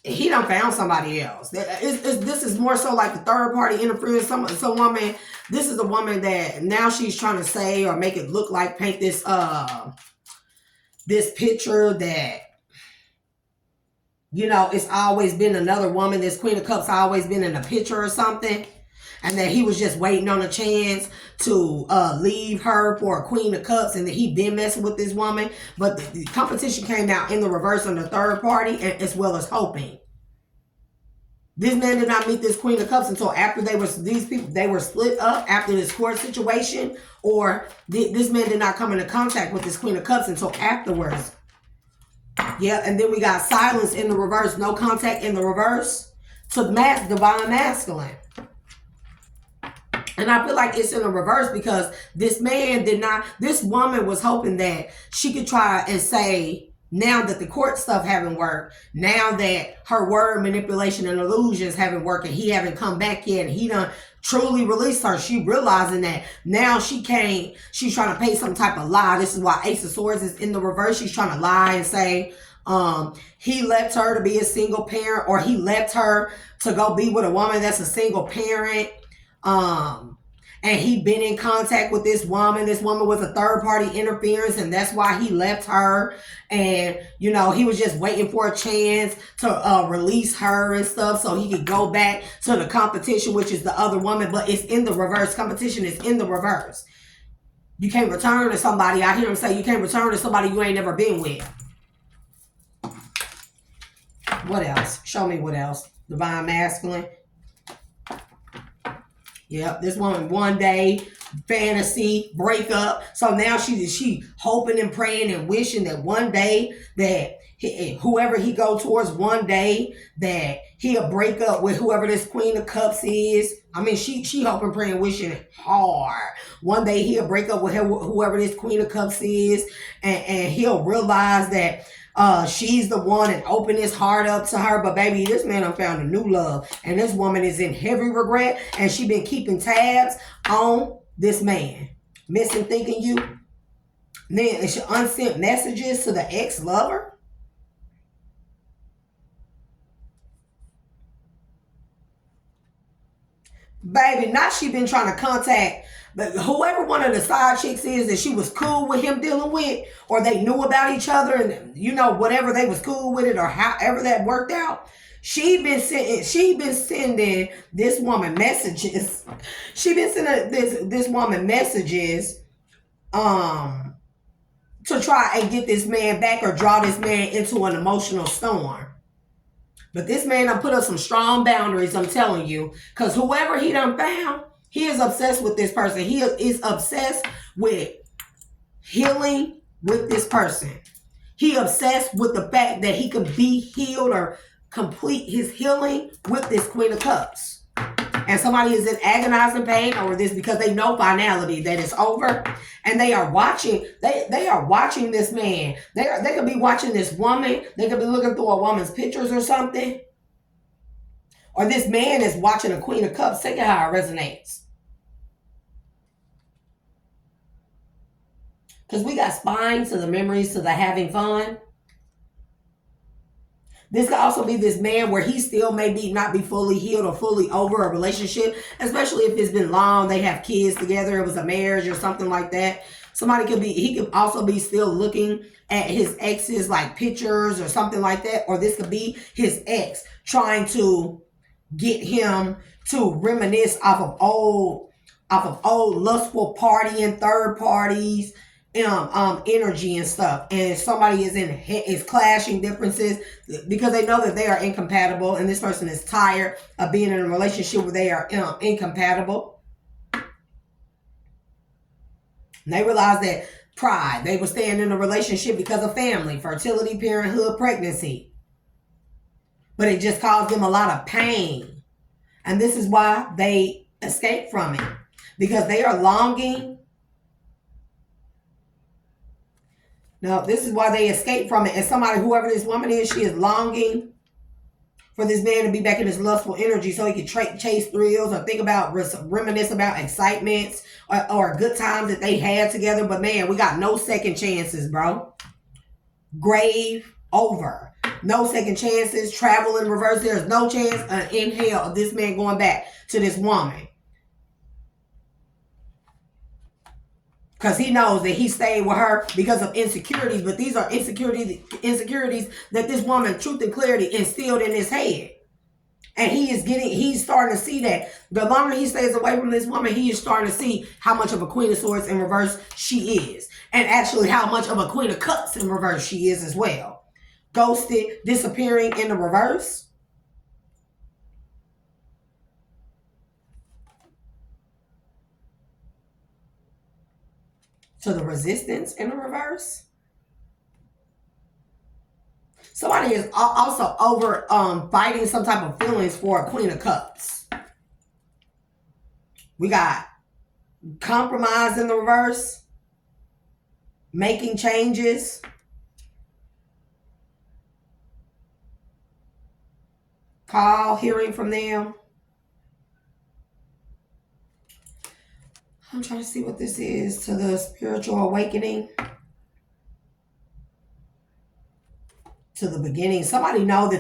found somebody else. This is more so like the third party interference. Some woman, this is a woman that now she's trying to say or make it look like, paint this this picture that, you know, it's always been another woman. This Queen of Cups always been in a picture or something. And that he was just waiting on a chance to leave her for a Queen of Cups, and that he been messing with this woman. But the competition came out in the reverse on the third party, and as well as hoping. This man did not meet this Queen of Cups until after they were split up after this court situation, or this man did not come into contact with this Queen of Cups until afterwards. Yeah, and then we got silence in the reverse, no contact in the reverse, to divine masculine. And I feel like it's in the reverse because this man this woman was hoping that she could try and say, now that the court stuff haven't worked, now that her word manipulation and illusions haven't worked, and he haven't come back yet, and he done truly released her, she realizing that now she's trying to pay some type of lie. This is why Ace of Swords is in the reverse. She's trying to lie and say, he left her to be a single parent, or he left her to go be with a woman that's a single parent. And he been in contact with this woman. This woman was a third party interference, and that's why he left her. And, you know, he was just waiting for a chance to release her and stuff so he could go back to the competition, which is the other woman. But it's in the reverse. Competition is in the reverse. You can't return to somebody. I hear him say you can't return to somebody you ain't never been with. What else? Show me what else. Divine masculine. Yep, this woman, one day, fantasy, breakup. So now she hoping and praying and wishing that one day that whoever he go towards one day, that he'll break up with whoever this Queen of Cups is. I mean, she hoping, praying, wishing hard. One day he'll break up with whoever this Queen of Cups is, and he'll realize that she's the one, and open his heart up to her. But baby, this man done found a new love, and this woman is in heavy regret, and she been keeping tabs on this man. Missing thinking you. Then she unsent messages to the ex-lover. Baby, now she been trying to contact whoever one of the side chicks is that she was cool with him dealing with, or they knew about each other, and whatever, they was cool with it, or however that worked out. She been sending this woman messages. She been sending this woman messages to try and get this man back, or draw this man into an emotional storm. But this man done put up some strong boundaries, I'm telling you. Because whoever he done found, he is obsessed with this person. He is obsessed with healing with this person. He obsessed with the fact that he can be healed or complete his healing with this Queen of Cups. And somebody is in agonizing pain over this because they know finality that it's over. And they are watching, they are watching this man. They could be watching this woman. They could be looking through a woman's pictures or something. Or this man is watching a Queen of Cups. Think of how it resonates. Because we got spine to the memories, to the having fun. This could also be this man where he still maybe not be fully healed or fully over a relationship, especially if it's been long, they have kids together, it was a marriage or something like that. He could also be still looking at his ex's like pictures or something like that. Or this could be his ex trying to get him to reminisce off of old lustful partying, third parties, energy and stuff, and somebody is clashing differences because they know that they are incompatible, and this person is tired of being in a relationship where they are incompatible. And they realize that pride, they were staying in a relationship because of family, fertility, parenthood, pregnancy, but it just caused them a lot of pain, and this is why they escape from it, because they are longing. No, this is why they escape from it. And somebody, whoever this woman is, she is longing for this man to be back in his lustful energy so he can chase thrills or think about, reminisce about excitements or good times that they had together. But man, we got no second chances, bro. Grave over. No second chances. Travel in reverse. There's no chance in hell of this man going back to this woman. Because he knows that he stayed with her because of insecurities. But these are insecurities that this woman, truth and clarity, instilled in his head. And he's starting to see that the longer he stays away from this woman, he is starting to see how much of a Queen of Swords in reverse she is. And actually how much of a Queen of Cups in reverse she is as well. Ghosted, disappearing in the reverse. To the Resistance in the reverse. Somebody is also over fighting some type of feelings for a Queen of Cups. We got compromise in the reverse. Making changes. Call, hearing from them. I'm trying to see what this is. To the spiritual awakening. To the beginning. Somebody knows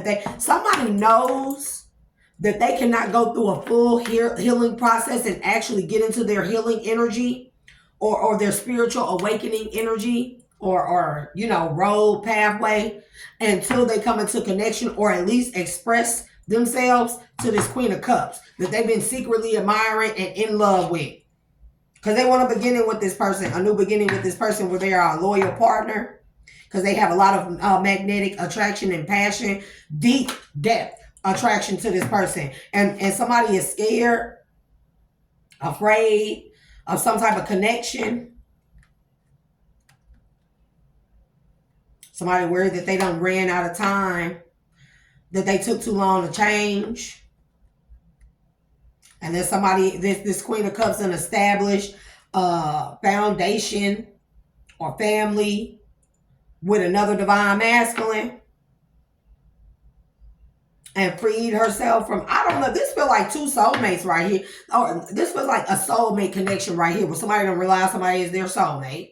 that they cannot go through a full healing process and actually get into their healing energy or their spiritual awakening energy or road pathway until they come into connection or at least express themselves to this Queen of Cups that they've been secretly admiring and in love with. Because they want a beginning with this person, a new beginning with this person where they are a loyal partner. Because they have a lot of magnetic attraction and passion, deep depth attraction to this person. And somebody is scared, afraid of some type of connection. Somebody worried that they done ran out of time, that they took too long to change. And then somebody, this Queen of Cups, an established foundation or family with another divine masculine and freed herself from, I don't know, this feels like two soulmates right here. Or this feels like a soulmate connection right here where somebody don't realize somebody is their soulmate.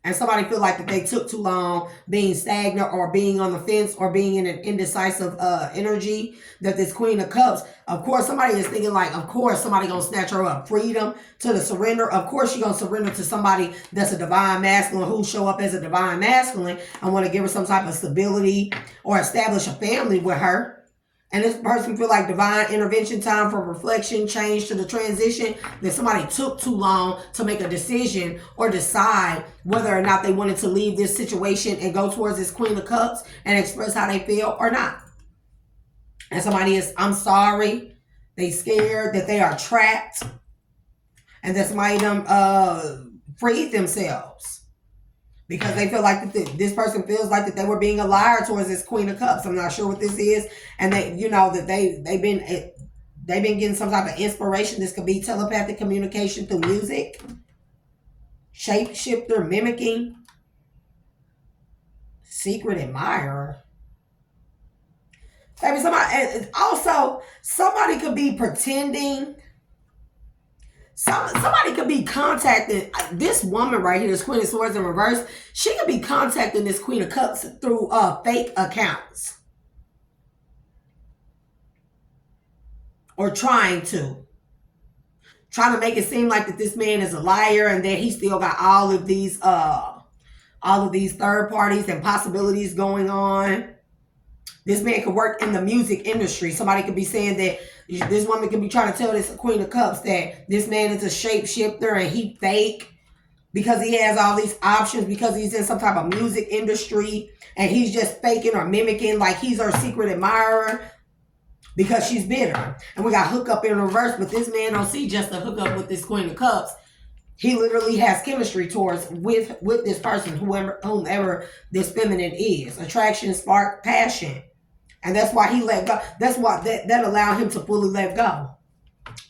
And somebody feel like that they took too long being stagnant or being on the fence or being in an indecisive energy. That this Queen of Cups, of course, somebody is thinking like, of course, somebody going to snatch her up. Freedom to the surrender. Of course, she's going to surrender to somebody that's a divine masculine who show up as a divine masculine and want to give her some type of stability or establish a family with her. And this person feel like divine intervention, time for reflection, change to the transition, that somebody took too long to make a decision or decide whether or not they wanted to leave this situation and go towards this Queen of Cups and express how they feel or not. And somebody is, I'm sorry, they scared that they are trapped and that somebody them freed themselves. Because they feel like that this person feels like that they were being a liar towards this Queen of Cups. I'm not sure what this is. And they, you know, that they've been getting some type of inspiration. This could be telepathic communication through music, shapeshifter, mimicking, secret admirer. Maybe somebody could be pretending. Somebody could be contacting this woman right here, this Queen of Swords in reverse. She could be contacting this Queen of Cups through fake accounts. Or trying to make it seem like that this man is a liar and that he still got all of these third parties and possibilities going on. This man could work in the music industry. Somebody could be saying that this woman could be trying to tell this Queen of Cups that this man is a shapeshifter and he fake because he has all these options, because he's in some type of music industry and he's just faking or mimicking like he's her secret admirer because she's bitter. And we got hookup in reverse, but this man don't see just a hookup with this Queen of Cups. He literally has chemistry towards with this person, whomever this feminine is. Attraction, spark, passion. And that's why he let go. That's why that allowed him to fully let go.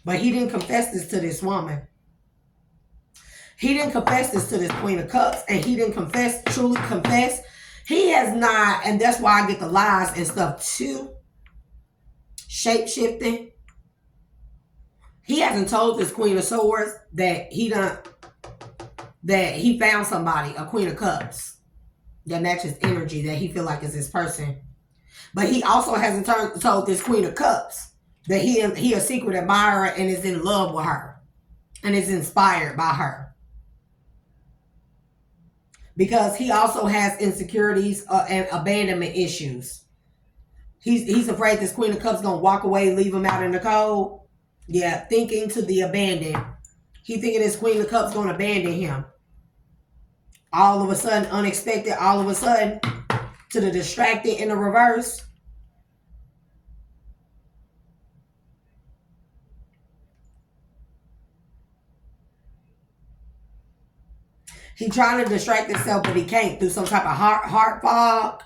But he didn't confess this to this woman. He didn't confess this to this Queen of Cups. And he didn't truly confess. He has not, and that's why I get the lies and stuff too. Shape-shifting. He hasn't told this Queen of Swords that he found somebody, a Queen of Cups, that matches energy that he feel like is his person. But he also hasn't told this Queen of Cups that he a secret admirer and is in love with her and is inspired by her. Because he also has insecurities and abandonment issues. He's afraid this Queen of Cups gonna walk away, leave him out in the cold. Yeah, thinking to the abandoned. He thinking this Queen of Cups gonna abandon him. All of a sudden, unexpected, all of a sudden, to the distracted in the reverse. He trying to distract himself, but he can't through some type of heart fog.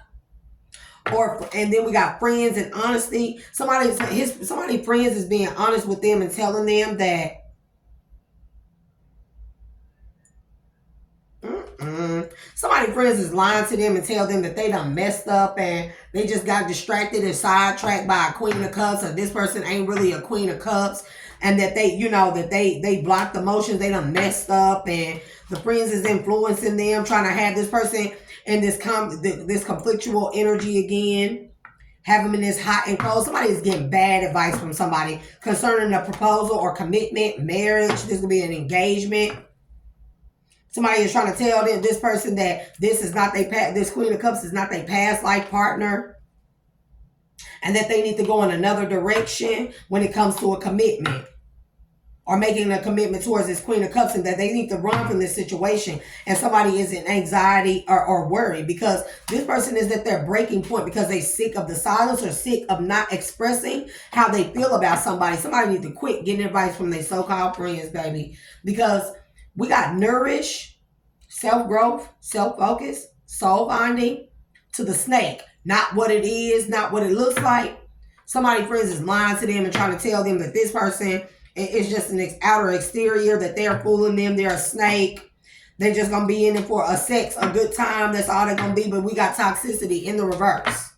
And then we got friends and honesty. Somebody friends is being honest with them and telling them that somebody friends is lying to them and tell them that they done messed up and they just got distracted and sidetracked by a Queen of Cups, or this person ain't really a Queen of Cups, and that they blocked emotions, they done messed up, and the friends is influencing them, trying to have this person in this conflictual energy again, have them in this hot and cold. Somebody is getting bad advice from somebody concerning a proposal or commitment, marriage. This will be an engagement. Somebody is trying to tell this person that this Queen of Cups is not their past life partner, and that they need to go in another direction when it comes to a commitment or making a commitment towards this Queen of Cups, and that they need to run from this situation. And somebody is in anxiety or worry because this person is at their breaking point because they sick of the silence or sick of not expressing how they feel about somebody. Somebody needs to quit getting advice from their so-called friends, baby, because We got nourish, self-growth, self-focus, soul finding, to the snake. Not what it is, not what it looks like. Somebody, friends, is lying to them and trying to tell them that this person is just an outer exterior, that they're fooling them, they're a snake. They're just going to be in it for a good time. That's all they're going to be. But we got toxicity in the reverse.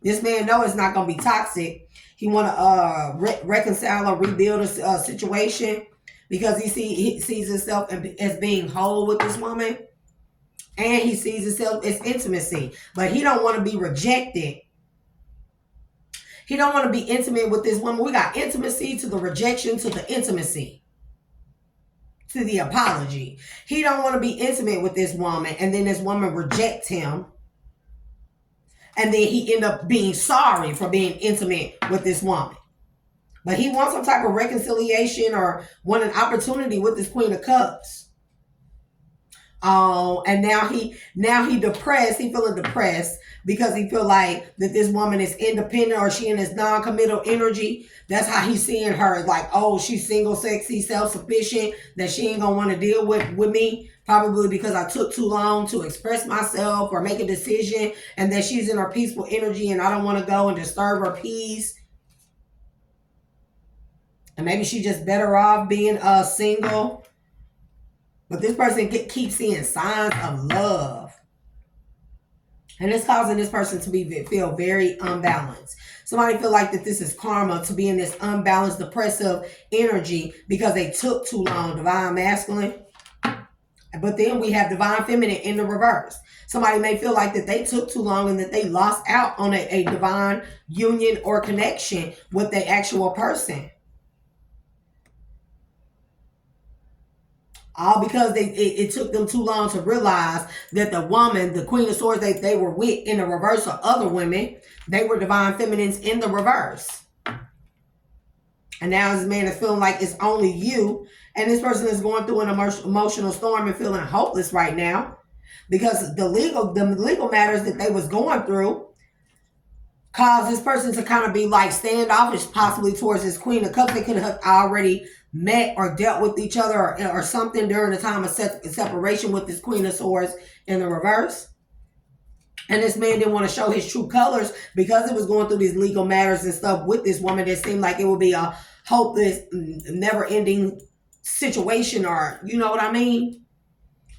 This man knows it's not going to be toxic. He want to reconcile or rebuild a situation because he sees himself as being whole with this woman. And he sees himself as intimacy. But he don't want to be rejected. He don't want to be intimate with this woman. We got intimacy to the rejection to the intimacy. To the apology. He don't want to be intimate with this woman. And then this woman rejects him. And then he end up being sorry for being intimate with this woman. But he wants some type of reconciliation or want an opportunity with this Queen of Cups. And now he depressed. He feeling depressed because he feel like that this woman is independent or she in this non-committal energy. That's how he's seeing her. Like, oh, she's single, sexy, self-sufficient, that she ain't gonna want to deal with me. Probably because I took too long to express myself or make a decision, and that she's in her peaceful energy and I don't want to go and disturb her peace. And maybe she's just better off being single. But this person keeps seeing signs of love. And it's causing this person to feel very unbalanced. Somebody feel like that this is karma to be in this unbalanced, depressive energy because they took too long. Divine masculine. But then we have divine feminine in the reverse. Somebody may feel like that they took too long and that they lost out on a divine union or connection with the actual person. All because it took them too long to realize that the woman, the Queen of Swords, they were with in the reverse of other women. They were divine feminines in the reverse. And now this man is feeling like it's only you. And this person is going through an emotional storm and feeling hopeless right now. Because the legal matters that they was going through caused this person to kind of be like standoffish possibly towards this Queen of Cups. They could have already met or dealt with each other or something during the time of separation with this Queen of Swords in the reverse. And this man didn't want to show his true colors because it was going through these legal matters and stuff with this woman that seemed like it would be a hopeless, never-ending situation, or you know what I mean?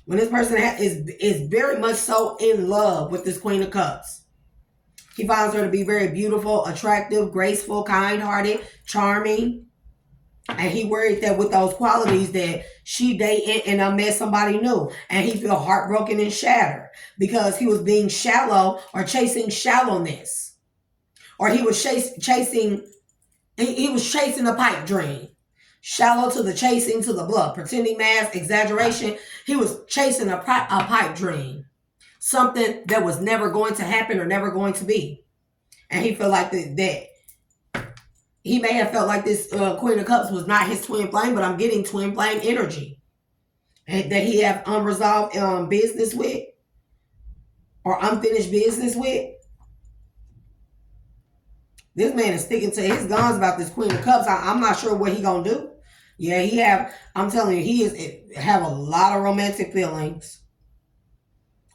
When this person is very much so in love with this Queen of Cups. He finds her to be very beautiful, attractive, graceful, kind-hearted, charming. And he worried that with those qualities that she dated and met somebody new. And he feel heartbroken and shattered because he was being shallow or chasing shallowness. Or he was chasing a pipe dream. Shallow to the chasing to the bluff. Pretending, mask, exaggeration. He was chasing a pipe dream. Something that was never going to happen or never going to be. And he felt like that he may have felt like this Queen of Cups was not his twin flame, but I'm getting twin flame energy. And that he have unresolved business with or unfinished business with. This man is sticking to his guns about this Queen of Cups. I'm not sure what he gonna do. Yeah, I'm telling you, he have a lot of romantic feelings.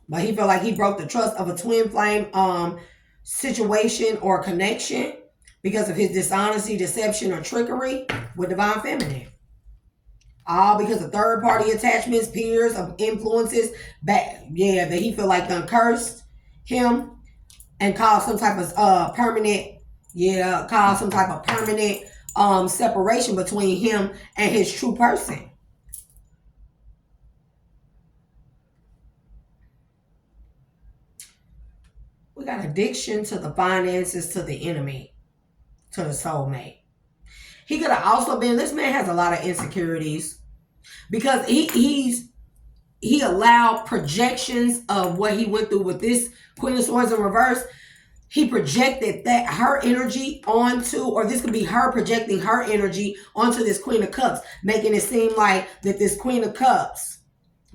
But he felt like he broke the trust of a twin flame situation or connection because of his dishonesty, deception, or trickery with divine feminine. All because of third-party attachments, peers, of influences, that he feel like done cursed him and caused some type of permanent separation between him and his true person. We got addiction to the finances, to the enemy, to the soulmate. He could have also been, this man has a lot of insecurities because he allowed projections of what he went through with this Queen of Swords in reverse. He projected that her energy onto, or this could be her projecting her energy onto this Queen of Cups, making it seem like that this Queen of Cups,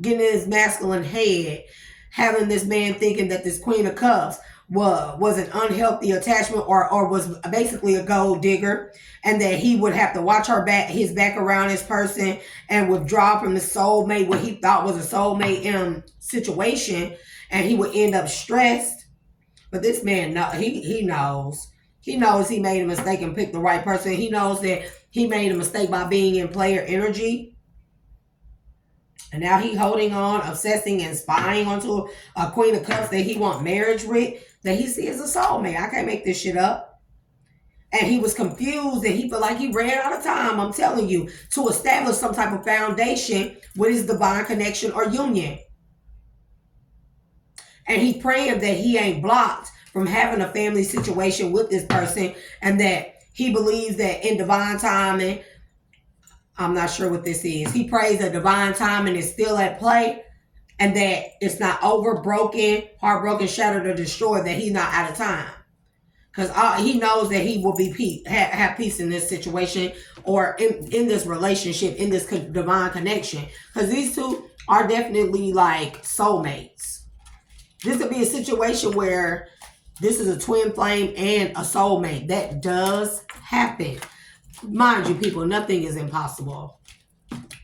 getting in his masculine head, having this man thinking that this Queen of Cups was an unhealthy attachment, or was basically a gold digger, and that he would have to watch his back around this person and withdraw from the soulmate, what he thought was a soulmate situation, and he would end up stressed. But this man, he knows. He knows he made a mistake and picked the right person. He knows that he made a mistake by being in player energy. And now he holding on, obsessing, and spying onto a Queen of Cups that he want marriage with, that he sees as a soulmate. I can't make this shit up. And he was confused and he felt like he ran out of time, I'm telling you, to establish some type of foundation with his divine connection or union. And he's praying that he ain't blocked from having a family situation with this person, and that he believes that in divine timing, I'm not sure what this is. He prays that divine timing is still at play, and that it's not over, broken, heartbroken, shattered, or destroyed, that he's not out of time. Because he knows that he will be have peace in this situation, or in this relationship, in this divine connection. Because these two are definitely like soulmates. This could be a situation where this is a twin flame and a soulmate. That does happen. Mind you, people, nothing is impossible.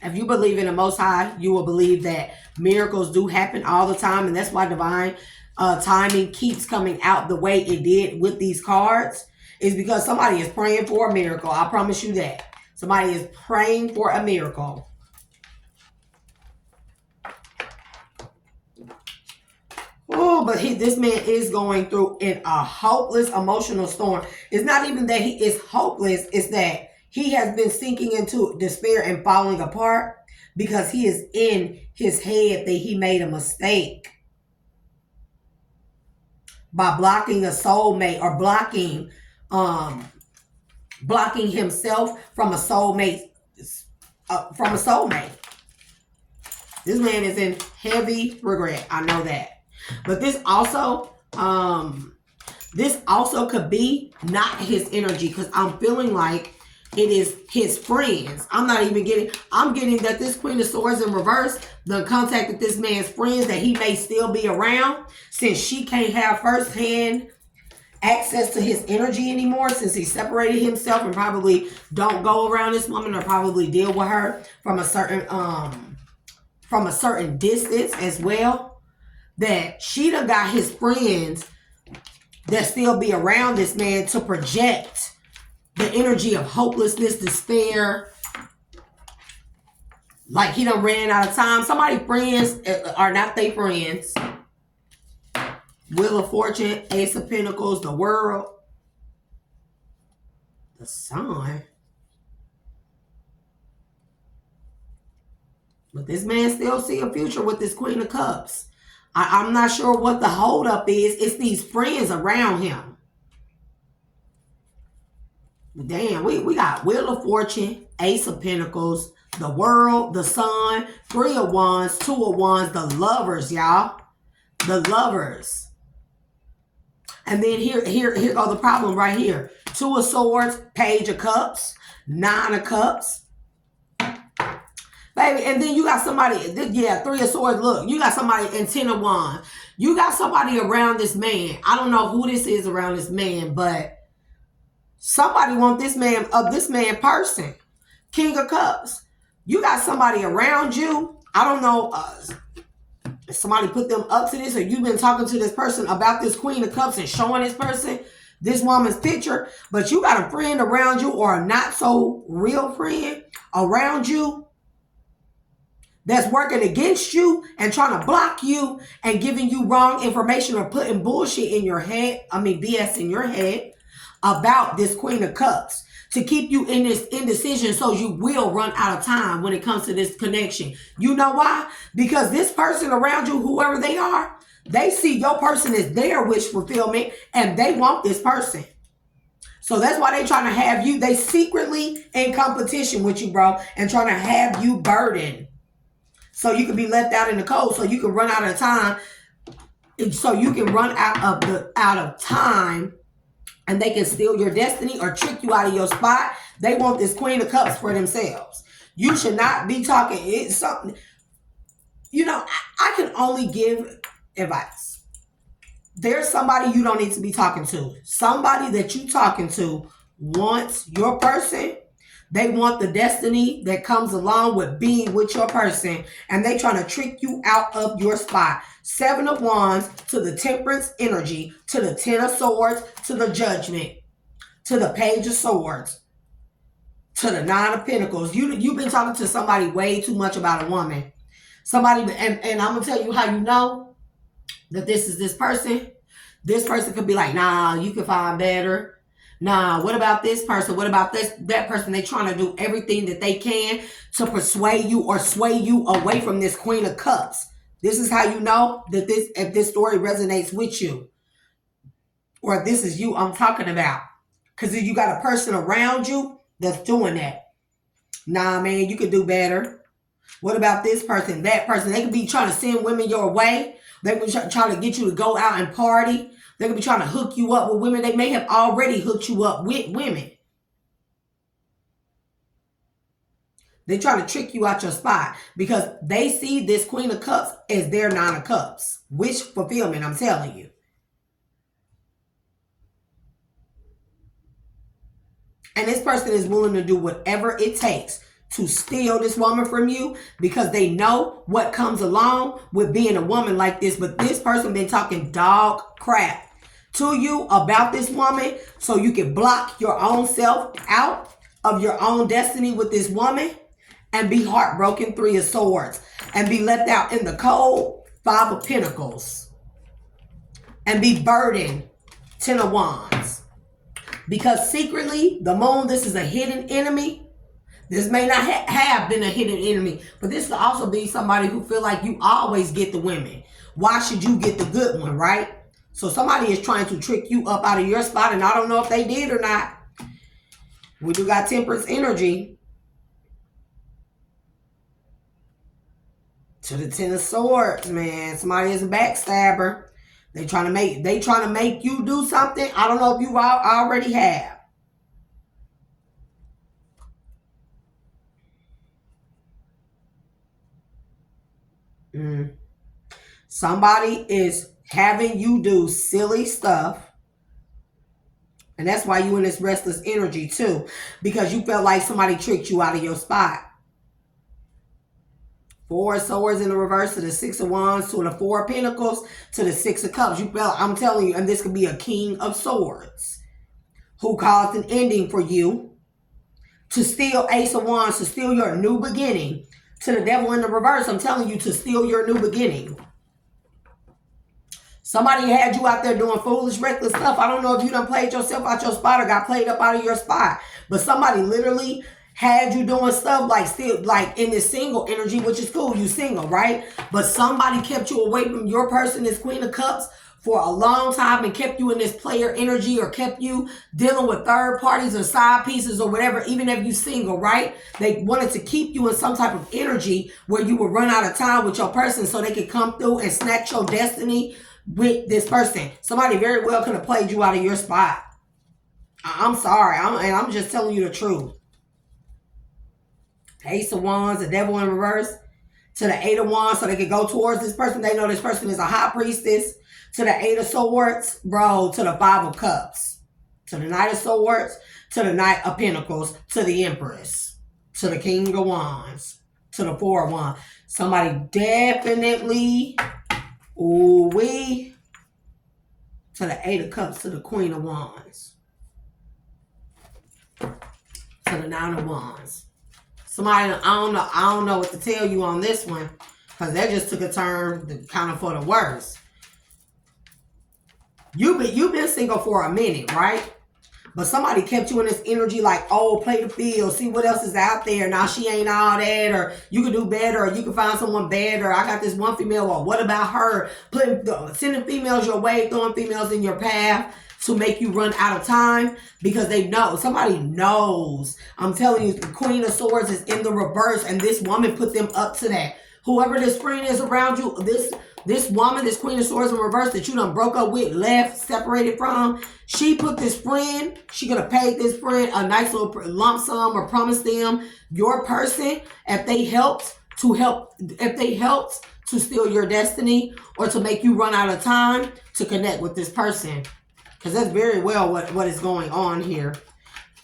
If you believe in the Most High, you will believe that miracles do happen all the time. And that's why divine timing keeps coming out the way it did with these cards. Is because somebody is praying for a miracle. I promise you that. Somebody is praying for a miracle. Oh, but this man is going through in a hopeless emotional storm. It's not even that he is hopeless. It's that he has been sinking into despair and falling apart because he is in his head that he made a mistake by blocking a soulmate, or blocking himself from a soulmate. This man is in heavy regret. I know that. But this also could be not his energy, because I'm feeling like it is his friends. I'm getting that this Queen of Swords in reverse done contacted this man's friends that he may still be around, since she can't have firsthand access to his energy anymore, since he separated himself and probably don't go around this woman or probably deal with her from a certain distance as well. That she done got his friends that still be around this man to project the energy of hopelessness, despair. Like he done ran out of time. Somebody's friends are not they friends. Wheel of Fortune, Ace of Pentacles, the World, the Sun. But this man still see a future with this Queen of Cups. I'm not sure what the holdup is. It's these friends around him. Damn, we got Wheel of Fortune, Ace of Pentacles, the World, the Sun, 3 of Wands, 2 of Wands, the Lovers, y'all. The Lovers. And then here go the problem right here. 2 of Swords, Page of Cups, 9 of Cups. Baby, and then you got somebody, 3 of Swords, look, you got somebody in 10 of Wands. You got somebody around this man. I don't know who this is around this man, but somebody want this man person. King of Cups. You got somebody around you. I don't know, somebody put them up to this, or you've been talking to this person about this Queen of Cups and showing this person this woman's picture, but you got a friend around you, or a not so real friend around you, that's working against you and trying to block you and giving you wrong information or putting bullshit in your head, BS in your head about this Queen of Cups to keep you in this indecision, so you will run out of time when it comes to this connection. You know why? Because this person around you, whoever they are, they see your person as their wish fulfillment and they want this person. So that's why they trying to have you, they secretly in competition with you, bro, and trying to have you burdened. So you can be left out in the cold, so you can run out of time. So you can run out of time, and they can steal your destiny or trick you out of your spot. They want this Queen of Cups for themselves. You should not be talking. It's something, I can only give advice. There's somebody you don't need to be talking to. Somebody that you talking to wants your person. They want the destiny that comes along with being with your person, and they trying to trick you out of your spot. 7 of Wands to the Temperance energy, to the 10 of Swords, to the Judgment, to the Page of Swords, to the 9 of Pentacles. You've been talking to somebody way too much about a woman. Somebody, and I'm going to tell you how you know that this is this person. This person could be like, nah, you can find better. Nah, what about this person? What about that person? They trying to do everything that they can to persuade you or sway you away from this Queen of Cups. This is how you know that if this story resonates with you, or if this is you I'm talking about. Because if you got a person around you that's doing that. Nah, man, you could do better. What about this person, that person? They could be trying to send women your way. They could be trying to get you to go out and party. They could be trying to hook you up with women. They may have already hooked you up with women. They're trying to trick you out your spot because they see this Queen of Cups as their 9 of Cups. Wish fulfillment, I'm telling you. And this person is willing to do whatever it takes to steal this woman from you because they know what comes along with being a woman like this. But this person been talking dog crap to you about this woman so you can block your own self out of your own destiny with this woman and be heartbroken, 3 of Swords, and be left out in the cold, 5 of Pentacles, and be burdened, 10 of Wands. Because secretly, the Moon, this is a hidden enemy. This may not have been a hidden enemy, but this could also be somebody who feel like you always get the women. Why should you get the good one, right? So somebody is trying to trick you up out of your spot, and I don't know if they did or not. We do got Temperance energy. To the 10 of Swords, man. Somebody is a backstabber. They trying to make you do something. I don't know if you already have. Somebody is having you do silly stuff. And that's why you in this restless energy too. Because you felt like somebody tricked you out of your spot. 4 of Swords in the reverse to the 6 of Wands to the 4 of Pentacles to the 6 of Cups. You felt, I'm telling you, and this could be a King of Swords who caused an ending for you to steal Ace of Wands, to steal your new beginning. To the Devil in the reverse, I'm telling you, to steal your new beginning. Somebody had you out there doing foolish, reckless stuff. I don't know if you done played yourself out your spot or got played up out of your spot. But somebody literally had you doing stuff like still like in this single energy, which is cool. You single, right? But somebody kept you away from your person, this Queen of Cups, for a long time and kept you in this player energy or kept you dealing with third parties or side pieces or whatever, even if you single, right? They wanted to keep you in some type of energy where you would run out of time with your person so they could come through and snatch your destiny with this person. Somebody very well could have played you out of your spot. I'm sorry. I'm just telling you the truth. Ace of Wands, the Devil in reverse, to the 8 of Wands so they could go towards this person. They know this person is a high priestess. To the 8 of Swords, bro, to the 5 of Cups. To the Knight of Swords, to the Knight of Pentacles, to the Empress. To the King of Wands, to the 4 of Wands. Somebody definitely, to the 8 of Cups, to the Queen of Wands. To the 9 of Wands. Somebody, I don't know what to tell you on this one, because that just took a turn kind of for the worse. You've been single for a minute, right? But somebody kept you in this energy like, oh, play the field, see what else is out there. Now she ain't all that, or you can do better, or you can find someone better. I got this one female, or what about her? Sending females your way, throwing females in your path to make you run out of time because they know. Somebody knows. I'm telling you, the Queen of Swords is in the reverse, and this woman put them up to that. Whoever this friend is around you, this woman, this Queen of Swords in reverse that you done broke up with, left, separated from, she put this friend, she could have paid this friend a nice little lump sum or promised them your person if they helped to steal your destiny or to make you run out of time to connect with this person. Because that's very well what is going on here.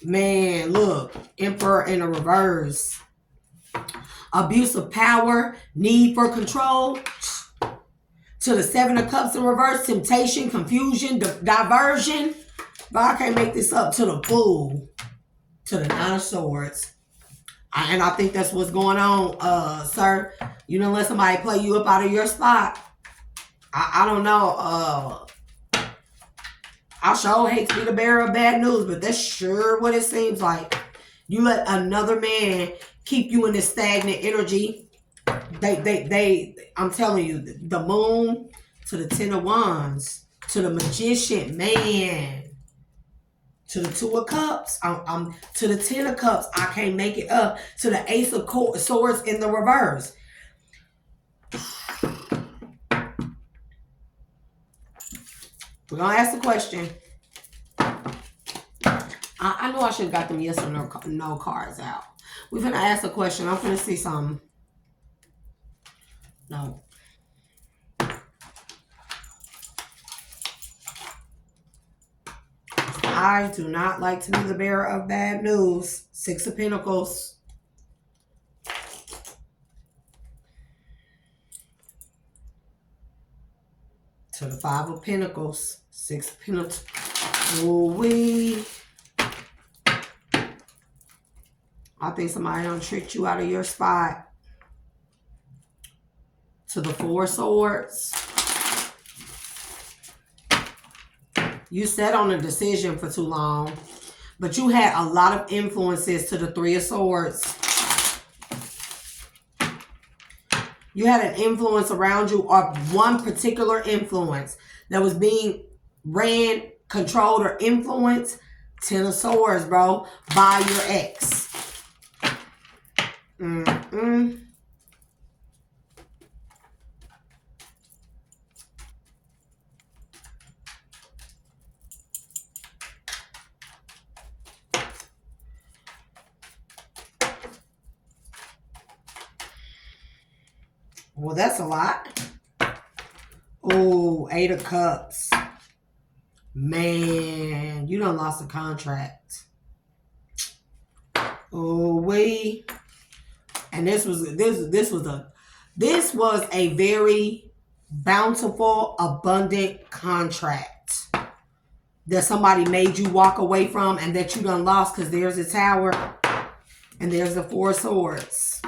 Man, look. Emperor in a reverse. Abuse of power. Need for control. To the Seven of Cups in reverse. Temptation, confusion, diversion. But I can't make this up. To the Fool. To the Nine of Swords. And I think that's what's going on, sir. You don't let somebody play you up out of your spot. I don't know. I sure hate to be the bearer of bad news, but that's sure what it seems like. You let another man keep you in this stagnant energy. I'm telling you, the Moon to the Ten of Wands, to the Magician, man, to the Two of Cups, I'm to the Ten of Cups. I can't make it up. To the Ace of Swords in the reverse. We're going to ask the question. I know I should have got them yes or no cards out. We're going to ask a question. I'm going to see something. No. I do not like to be the bearer of bad news. Six of Pentacles. To the Five of Pentacles. Six of Pentacles. Ooh-wee. I think somebody done tricked you out of your spot. To the Four of Swords. You sat on a decision for too long. But you had a lot of influences to the Three of Swords. You had an influence around you, or one particular influence that was being ran, controlled, or influenced. Ten of Swords, bro, by your ex. Well, that's a lot. Oh, Eight of Cups. Man, you done lost a contract. Oh, wait. And this was a very bountiful, abundant contract that somebody made you walk away from and that you done lost, because there's a Tower and there's the Four of Swords.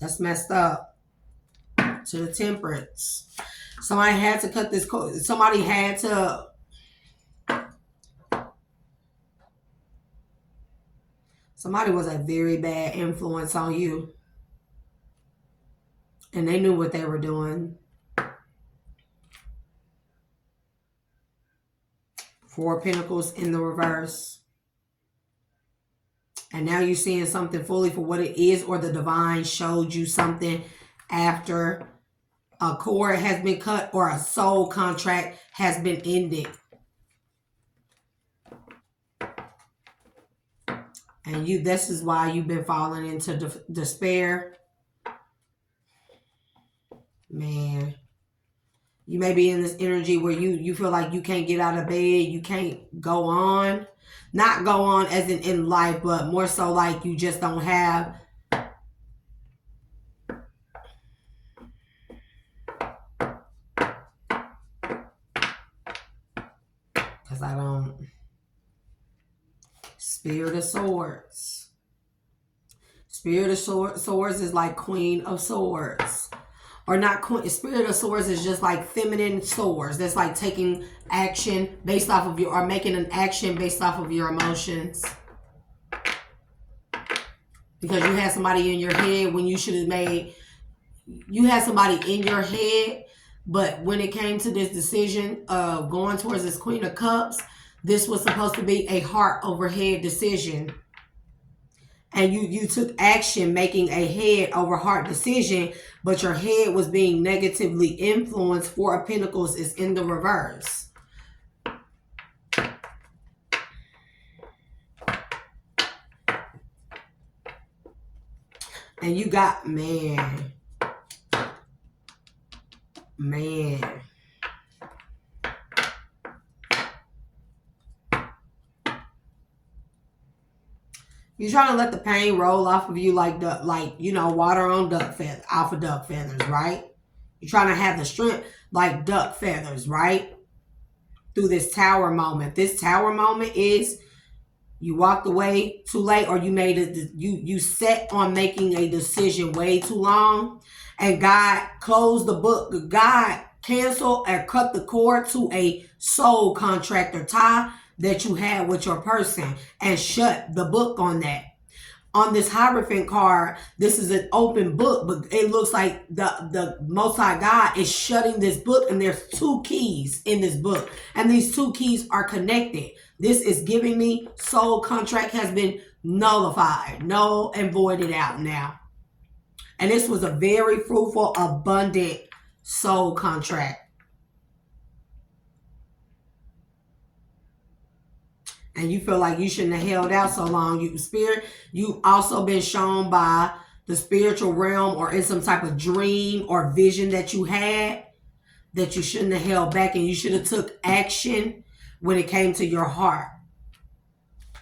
That's messed up. To the Temperance. Somebody had to cut this cord. Somebody had to. Somebody was a very bad influence on you. And they knew what they were doing. Four of Pentacles in the reverse. And now you're seeing something fully for what it is, or the divine showed you something after a cord has been cut or a soul contract has been ended. And this is why you've been falling into despair. Man. You may be in this energy where you feel like you can't get out of bed. You can't go on. Not go on as in life, but more so like you just don't have. Because I don't. Spirit of Swords. Spirit of Swords is like Queen of Swords. Or not Queen. Spirit of Swords is just like feminine swords. That's like taking action based off of or making an action based off of your emotions. Because you had somebody in your head when you should have made. You had somebody in your head, but when it came to this decision of going towards this Queen of Cups, this was supposed to be a heart over head decision. And you took action making a head over heart decision, but your head was being negatively influenced. Four of Pentacles is in the reverse. And you got, man. You're trying to let the pain roll off of you like water on duck feathers, off of duck feathers, right? You're trying to have the strength like duck feathers, right? Through this tower moment. This tower moment is you walked away too late, or you made it. You set on making a decision way too long, and God closed the book. God canceled or cut the cord to a soul contract or tie that you had with your person and shut the book on that. On this Hierophant card, this is an open book, but it looks like the Most High God is shutting this book, and there's 2 keys in this book, and these 2 keys are connected. This is giving me soul contract has been nullified, null and voided out now. And this was a very fruitful, abundant soul contract. And you feel like you shouldn't have held out so long. You've also been shown by the spiritual realm or in some type of dream or vision that you had that you shouldn't have held back, and you should have took action when it came to your heart.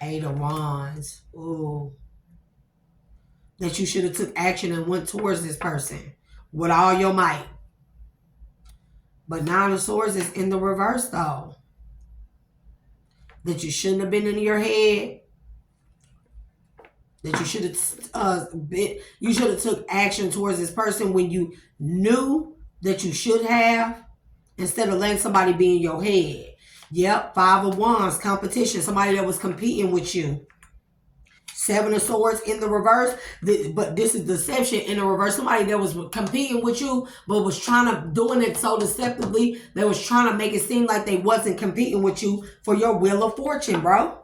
8 of Wands. Ooh. That you should have took action and went towards this person with all your might. But 9 of Swords is in the reverse though. That you shouldn't have been in your head. That you should have took action towards this person when you knew that you should have, instead of letting somebody be in your head. Yep, 5 of Wands, competition, somebody that was competing with you. 7 of Swords in the reverse, but this is deception in the reverse. Somebody that was competing with you, but was doing it so deceptively, they was trying to make it seem like they wasn't competing with you for your Wheel of Fortune, bro.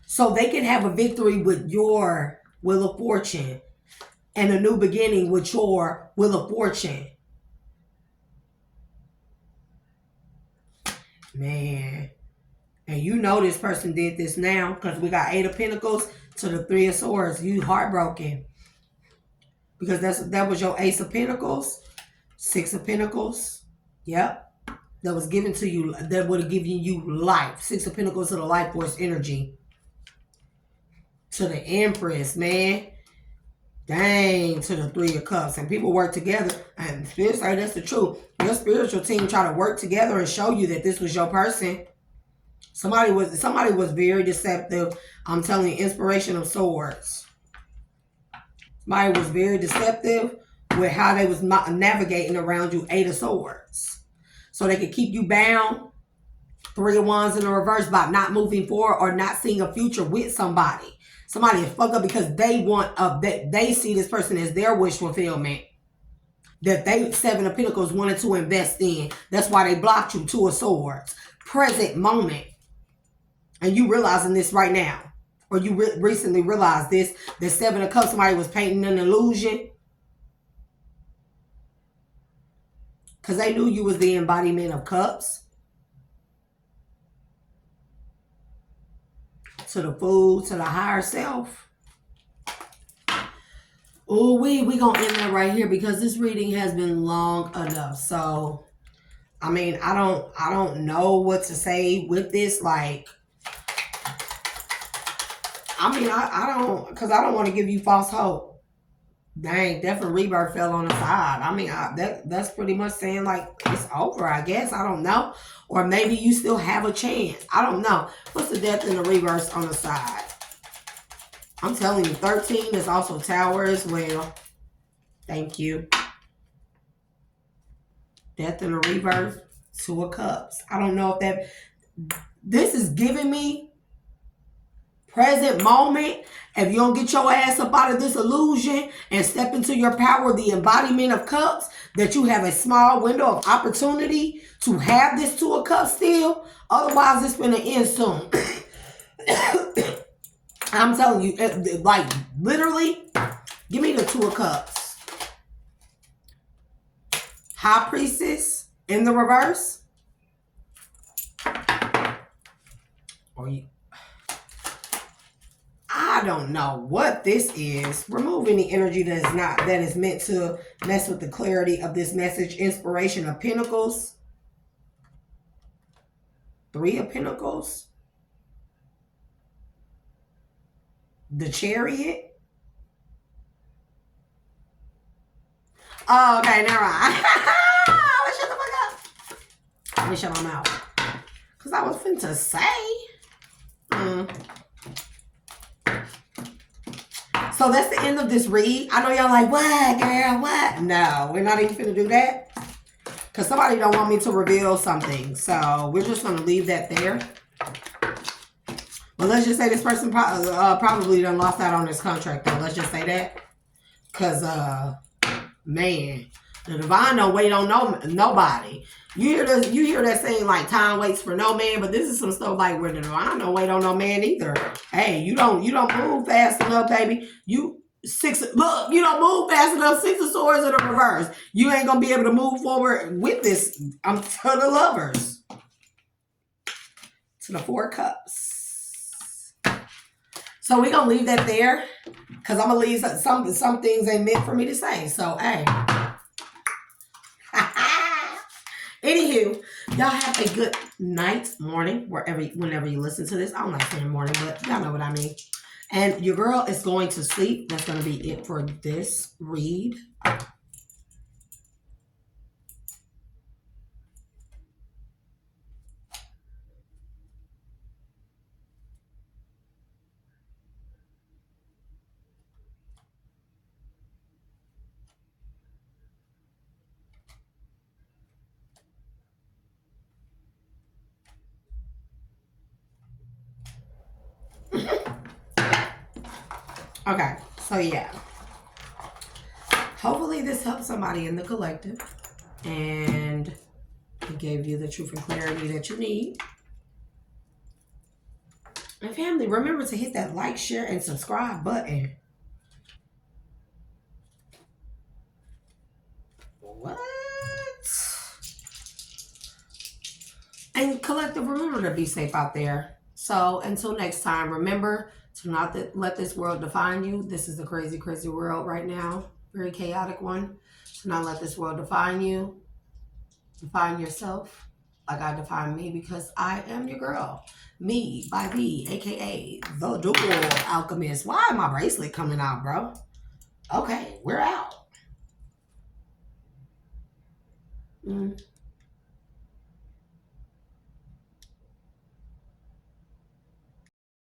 So they can have a victory with your Wheel of Fortune and a new beginning with your Wheel of Fortune. Man. And you know this person did this now, because we got 8 of Pentacles to the 3 of Swords. You heartbroken. Because that was your Ace of Pentacles. 6 of Pentacles. Yep. That was given to you. That would have given you life. 6 of Pentacles to the life force energy. To the Empress, man. Dang, to the 3 of Cups. And people work together. And Spirit say that's the truth. Your spiritual team try to work together and show you that this was your person. Somebody was very deceptive. I'm telling you, Inspiration of Swords. Somebody was very deceptive with how they was navigating around you. 8 of Swords. So they could keep you bound. 3 of Wands in the reverse by not moving forward or not seeing a future with somebody. Somebody is fucked up because they that they see this person as their wish fulfillment. That they 7 of Pentacles wanted to invest in. That's why they blocked you. 2 of Swords. Present moment. And you realizing this right now. Or you recently realized this. The 7 of Cups, somebody was painting an illusion. Because they knew you was the embodiment of Cups. To the Fool, to the higher self. Oh, we gonna end that right here because this reading has been long enough. So, I mean, I don't know what to say with this. Like, I mean, I don't, because I don't want to give you false hope. Dang, Death and Rebirth fell on the side. I mean, that's pretty much saying like it's over, I guess. I don't know. Or maybe you still have a chance. I don't know. What's the Death and the Rebirth on the side? I'm telling you, 13 is also Tower as well. Thank you. Death and the Rebirth, 2 of Cups. I don't know if that... This is giving me present moment. If you don't get your ass up out of this illusion and step into your power, the embodiment of Cups, that you have a small window of opportunity to have this 2 of Cups still. Otherwise, it's going to end soon. I'm telling you, like, literally, give me the 2 of Cups. High Priestess in the reverse. Or you... I don't know what this is. Remove any energy that is meant to mess with the clarity of this message. Inspiration of Pentacles. 3 of Pentacles. The Chariot. Oh, okay, never mind. Let's shut the fuck up. Let me shut my mouth. Because I was finna say. So that's the end of this read. I know y'all like, what, girl, what? No, we're not even finna do that. Because somebody don't want me to reveal something. So we're just going to leave that there. Well, let's just say this person probably done lost out on this contract, though. Let's just say that. Because, man, the divine don't wait on nobody. You hear that saying like time waits for no man, but this is some stuff like where the divine don't wait on no man either. Hey, you don't move fast enough, baby. You don't move fast enough. 6 of Swords in the reverse. You ain't gonna be able to move forward with this. I'm to the Lovers. To the 4 of Cups. So we're gonna leave that there. Cause I'm gonna leave some things ain't meant for me to say. So hey. Anywho, y'all have a good night, morning, whenever you listen to this. I don't like saying morning, but y'all know what I mean. And your girl is going to sleep. That's going to be it for this read. Okay, so yeah. Hopefully this helps somebody in the collective and it gave you the truth and clarity that you need. And family, remember to hit that like, share, and subscribe button. What? And collective, remember to be safe out there. So until next time, remember to not let this world define you. This is a crazy, crazy world right now. Very chaotic one. To not let this world define you. Define yourself like I define me, because I am your girl. Me by V, aka the Dual Alchemist. Why is my bracelet coming out, bro? Okay, we're out.